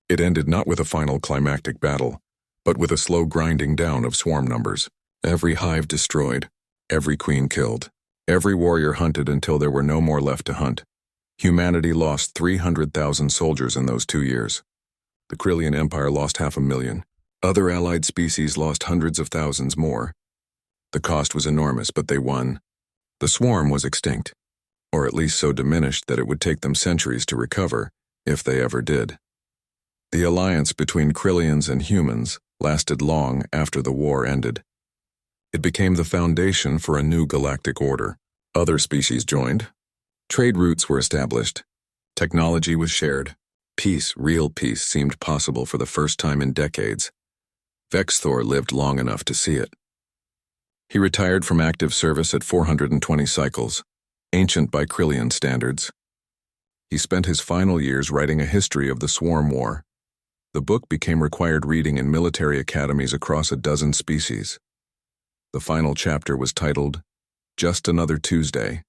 It ended not with a final climactic battle, but with a slow grinding down of swarm numbers. Every hive destroyed, every queen killed, every warrior hunted until there were no more left to hunt. Humanity lost 300,000 soldiers in those 2 years. The Krillian Empire lost 500,000. Other allied species lost hundreds of thousands more. The cost was enormous, but they won. The swarm was extinct, or at least so diminished that it would take them centuries to recover, if they ever did. The alliance between Krillians and humans lasted long after the war ended. It became the foundation for a new galactic order. Other species joined. Trade routes were established. Technology was shared. Peace, real peace, seemed possible for the first time in decades. Vexthor lived long enough to see it. He retired from active service at 420 cycles, ancient by Krillian standards. He spent his final years writing a history of the Swarm War. The book became required reading in military academies across a dozen species. The final chapter was titled, Just Another Tuesday.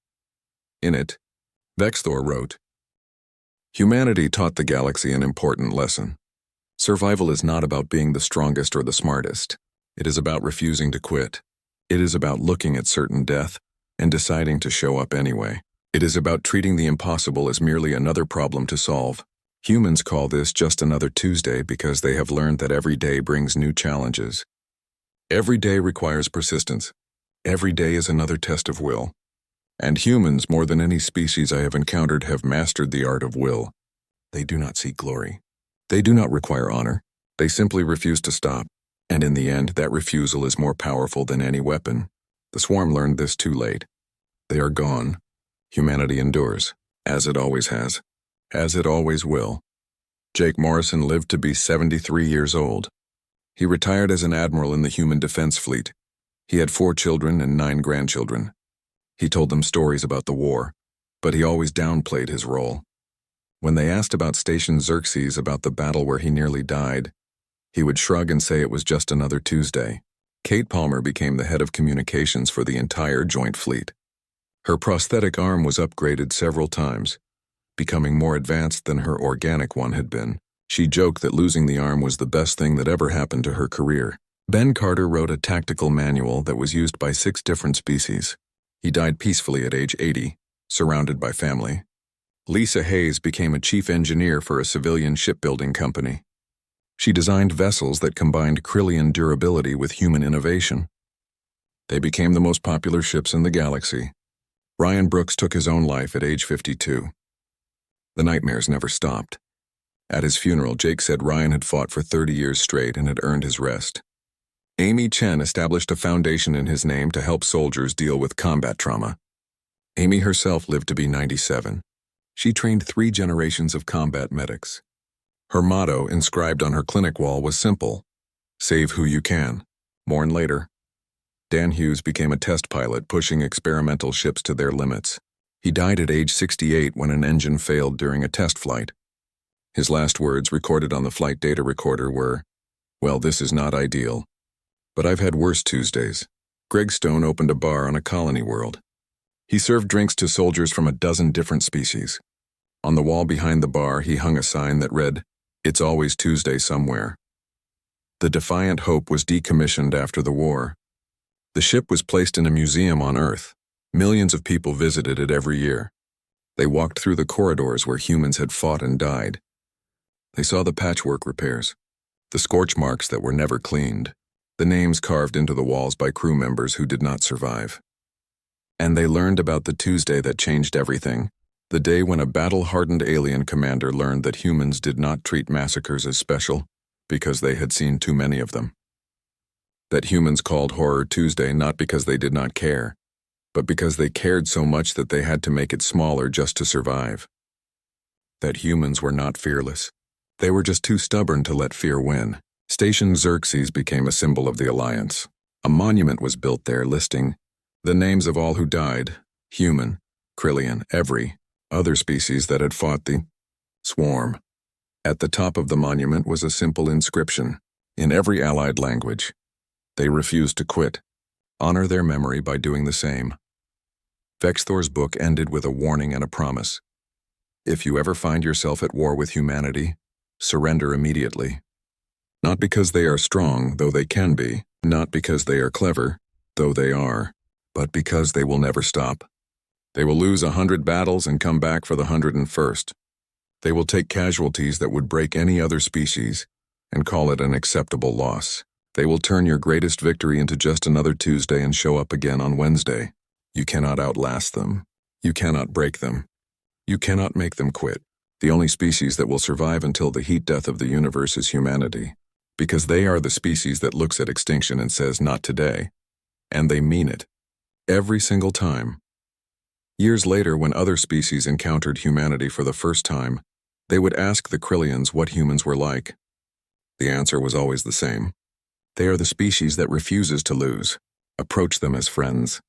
In it, Vexthor wrote, Humanity taught the galaxy an important lesson. Survival is not about being the strongest or the smartest. It is about refusing to quit. It is about looking at certain death and deciding to show up anyway. It is about treating the impossible as merely another problem to solve. Humans call this just another Tuesday because they have learned that every day brings new challenges. Every day requires persistence. Every day is another test of will. And humans, more than any species I have encountered, have mastered the art of will. They do not seek glory. They do not require honor. They simply refuse to stop. And in the end, that refusal is more powerful than any weapon. The swarm learned this too late. They are gone. Humanity endures, as it always has, as it always will. Jake Morrison lived to be 73 years old. He retired as an admiral in the Human Defense Fleet. He had 4 children and 9 grandchildren. He told them stories about the war, but he always downplayed his role. When they asked about Station Xerxes, about the battle where he nearly died, he would shrug and say it was just another Tuesday. Kate Palmer became the head of communications for the entire Joint Fleet. Her prosthetic arm was upgraded several times, becoming more advanced than her organic one had been. She joked that losing the arm was the best thing that ever happened to her career. Ben Carter wrote a tactical manual that was used by 6 different species. He died peacefully at age 80, surrounded by family. Lisa Hayes became a chief engineer for a civilian shipbuilding company. She designed vessels that combined Krillian durability with human innovation. They became the most popular ships in the galaxy. Ryan Brooks took his own life at age 52. The nightmares never stopped. At his funeral, Jake said Ryan had fought for 30 years straight and had earned his rest. Amy Chen established a foundation in his name to help soldiers deal with combat trauma. Amy herself lived to be 97. She trained 3 generations of combat medics. Her motto, inscribed on her clinic wall, was simple: save who you can, mourn later. Dan Hughes became a test pilot, pushing experimental ships to their limits. He died at age 68 when an engine failed during a test flight. His last words, recorded on the flight data recorder, were, "Well, this is not ideal, but I've had worse Tuesdays." Greg Stone opened a bar on a colony world. He served drinks to soldiers from a dozen different species. On the wall behind the bar, he hung a sign that read, "It's always Tuesday somewhere." The Defiant Hope was decommissioned after the war. The ship was placed in a museum on Earth. Millions of people visited it every year. They walked through the corridors where humans had fought and died. They saw the patchwork repairs, the scorch marks that were never cleaned, the names carved into the walls by crew members who did not survive. And they learned about the Tuesday that changed everything, The day when a battle-hardened alien commander learned that humans did not treat massacres as special because they had seen too many of them. That humans called Horror Tuesday not because they did not care, but because they cared so much that they had to make it smaller just to survive. That humans were not fearless. They were just too stubborn to let fear win. Station Xerxes became a symbol of the Alliance. A monument was built there listing the names of all who died, human, Krillian, every other species that had fought the swarm. At the top of the monument was a simple inscription, in every allied language. They refused to quit. Honor their memory by doing the same. Vexthor's book ended with a warning and a promise. If you ever find yourself at war with humanity, surrender immediately. Not because they are strong, though they can be, not because they are clever, though they are, but because they will never stop. They will lose 100 battles and come back for the 101st. They will take casualties that would break any other species and call it an acceptable loss. They will turn your greatest victory into just another Tuesday and show up again on Wednesday. You cannot outlast them. You cannot break them. You cannot make them quit. The only species that will survive until the heat death of the universe is humanity, because they are the species that looks at extinction and says, not today. And they mean it. Every single time. Years later, when other species encountered humanity for the first time, they would ask the Krillians what humans were like. The answer was always the same. They are the species that refuses to lose. Approach them as friends.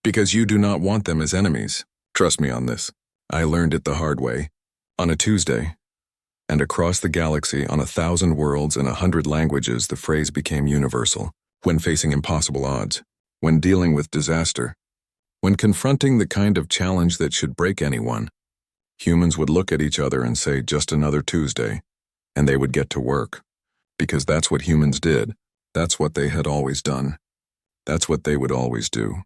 Because you do not want them as enemies. Trust me on this. I learned it the hard way. On a Tuesday. And across the galaxy, on 1,000 worlds and 100 languages, the phrase became universal. When facing impossible odds. When dealing with disaster. When confronting the kind of challenge that should break anyone. Humans would look at each other and say, just another Tuesday. And they would get to work. Because that's what humans did. That's what they had always done. That's what they would always do.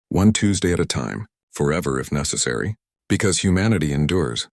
One Tuesday at a time, forever if necessary, because humanity endures.